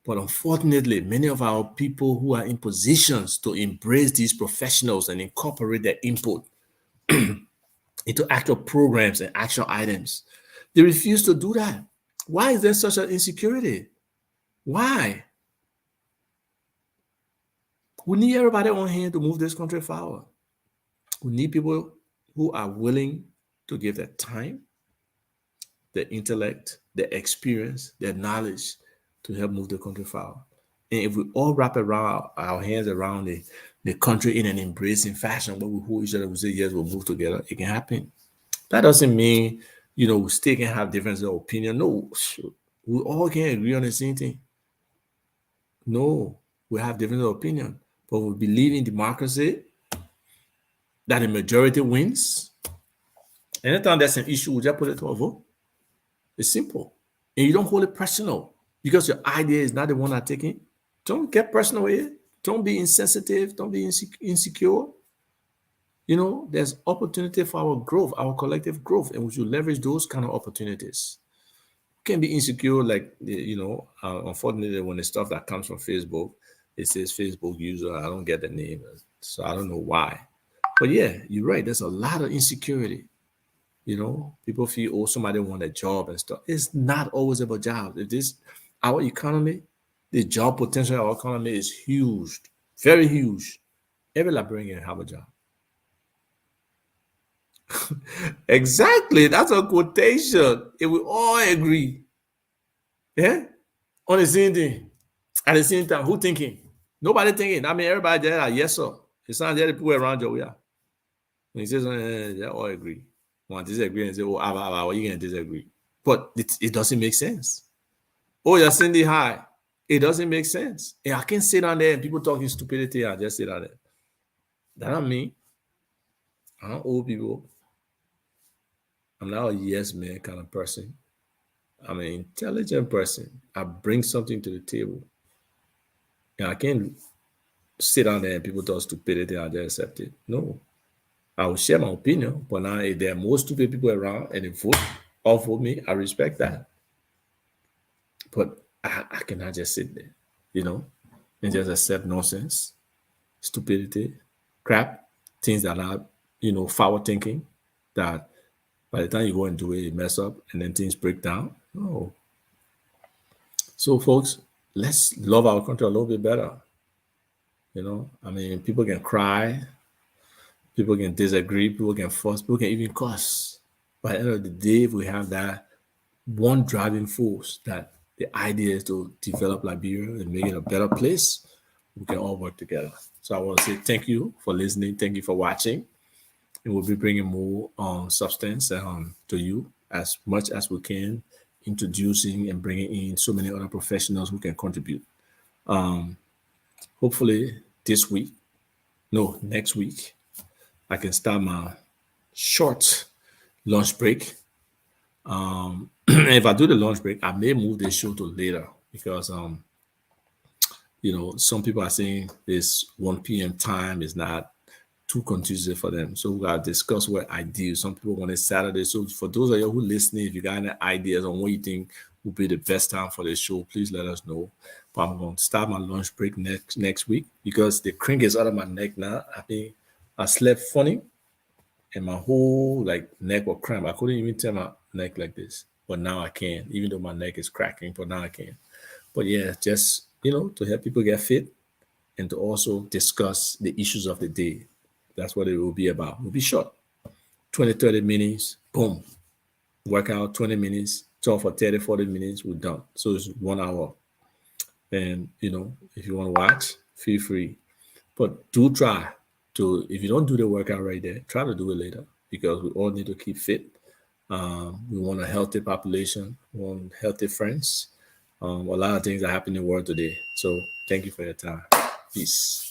But unfortunately, many of our people who are in positions to embrace these professionals and incorporate their input into actual programs and action items, they refuse to do that. Why is there such an insecurity? Why? We need everybody on hand to move this country forward. We need people who are willing to give their time, their intellect, their experience, their knowledge to help move the country forward. And if we all wrap around our hands around the country in an embracing fashion where we hold each other, we say, yes, we'll move together, it can happen. That doesn't mean, we still can have differences of opinion. No, we all can agree on the same thing. No, we have different opinion, but we believe in democracy, that the majority wins. Anytime there's an issue, we just put it to a vote. It's simple. And you don't hold it personal because your idea is not the one I'm taking. Don't get personal with it. Don't be insensitive. Don't be insecure. There's opportunity for our growth, our collective growth, and we should leverage those kind of opportunities. You can be insecure, like, unfortunately, when the stuff that comes from Facebook, it says Facebook user. I don't get the name, so I don't know why. But yeah, you're right. There's a lot of insecurity. People feel, oh, somebody want a job and stuff. It's not always about jobs. Our economy, the job potential of our economy is huge, very huge. Every librarian can have a job. Exactly. That's a quotation. If we all agree, yeah, on the same thing, at the same time, who thinking? Nobody thinking. I mean, everybody there, like, yes, sir. It's not the people around you. Yeah. When he says, they all agree. One disagree and say, oh, you can disagree. But it doesn't make sense. Oh, you're Cindy high. It doesn't make sense. And I can't sit down there and people talking stupidity. I just sit down there. That don't mean I'm old people. I'm not a yes man kind of person. I'm an intelligent person. I bring something to the table. And I can't sit down there and people talk stupidity and I just accept it. No. I will share my opinion, but now if there are more stupid people around and they vote off for me, I respect that. But I cannot just sit there, and just accept nonsense, stupidity, crap, things that are, forward thinking, that by the time you go and do it, you mess up and then things break down. No. So, folks, let's love our country a little bit better. People can cry, people can disagree, people can fuss, people can even cuss. By the end of the day, if we have that one driving force, that the idea is to develop Liberia and make it a better place, we can all work together. So I want to say thank you for listening. Thank you for watching. And we'll be bringing more substance to you as much as we can, introducing and bringing in so many other professionals who can contribute. Hopefully next week, I can start my short lunch break. If I do the lunch break, I may move the show to later because some people are saying this 1 p.m. time is not too conducive for them. So we gotta discuss what ideas. Some people want it Saturday. So for those of you who listening, if you got any ideas on what you think will be the best time for the show, please let us know. But I'm going to start my lunch break next week because the crank is out of my neck now. I think I slept funny and my whole neck was cramped. I couldn't even turn my neck like this, but now I can, even though my neck is cracking, but now I can. But yeah, just to help people get fit and to also discuss the issues of the day. That's what it will be about. It will be short, 20, 30 minutes, boom. Workout 20 minutes, talk for 30, 40 minutes, we're done. So it's 1 hour. And, if you want to watch, feel free. But do try to, if you don't do the workout right there, try to do it later because we all need to keep fit. We want a healthy population, we want healthy friends. A lot of things are happening in the world today. So thank you for your time. Peace.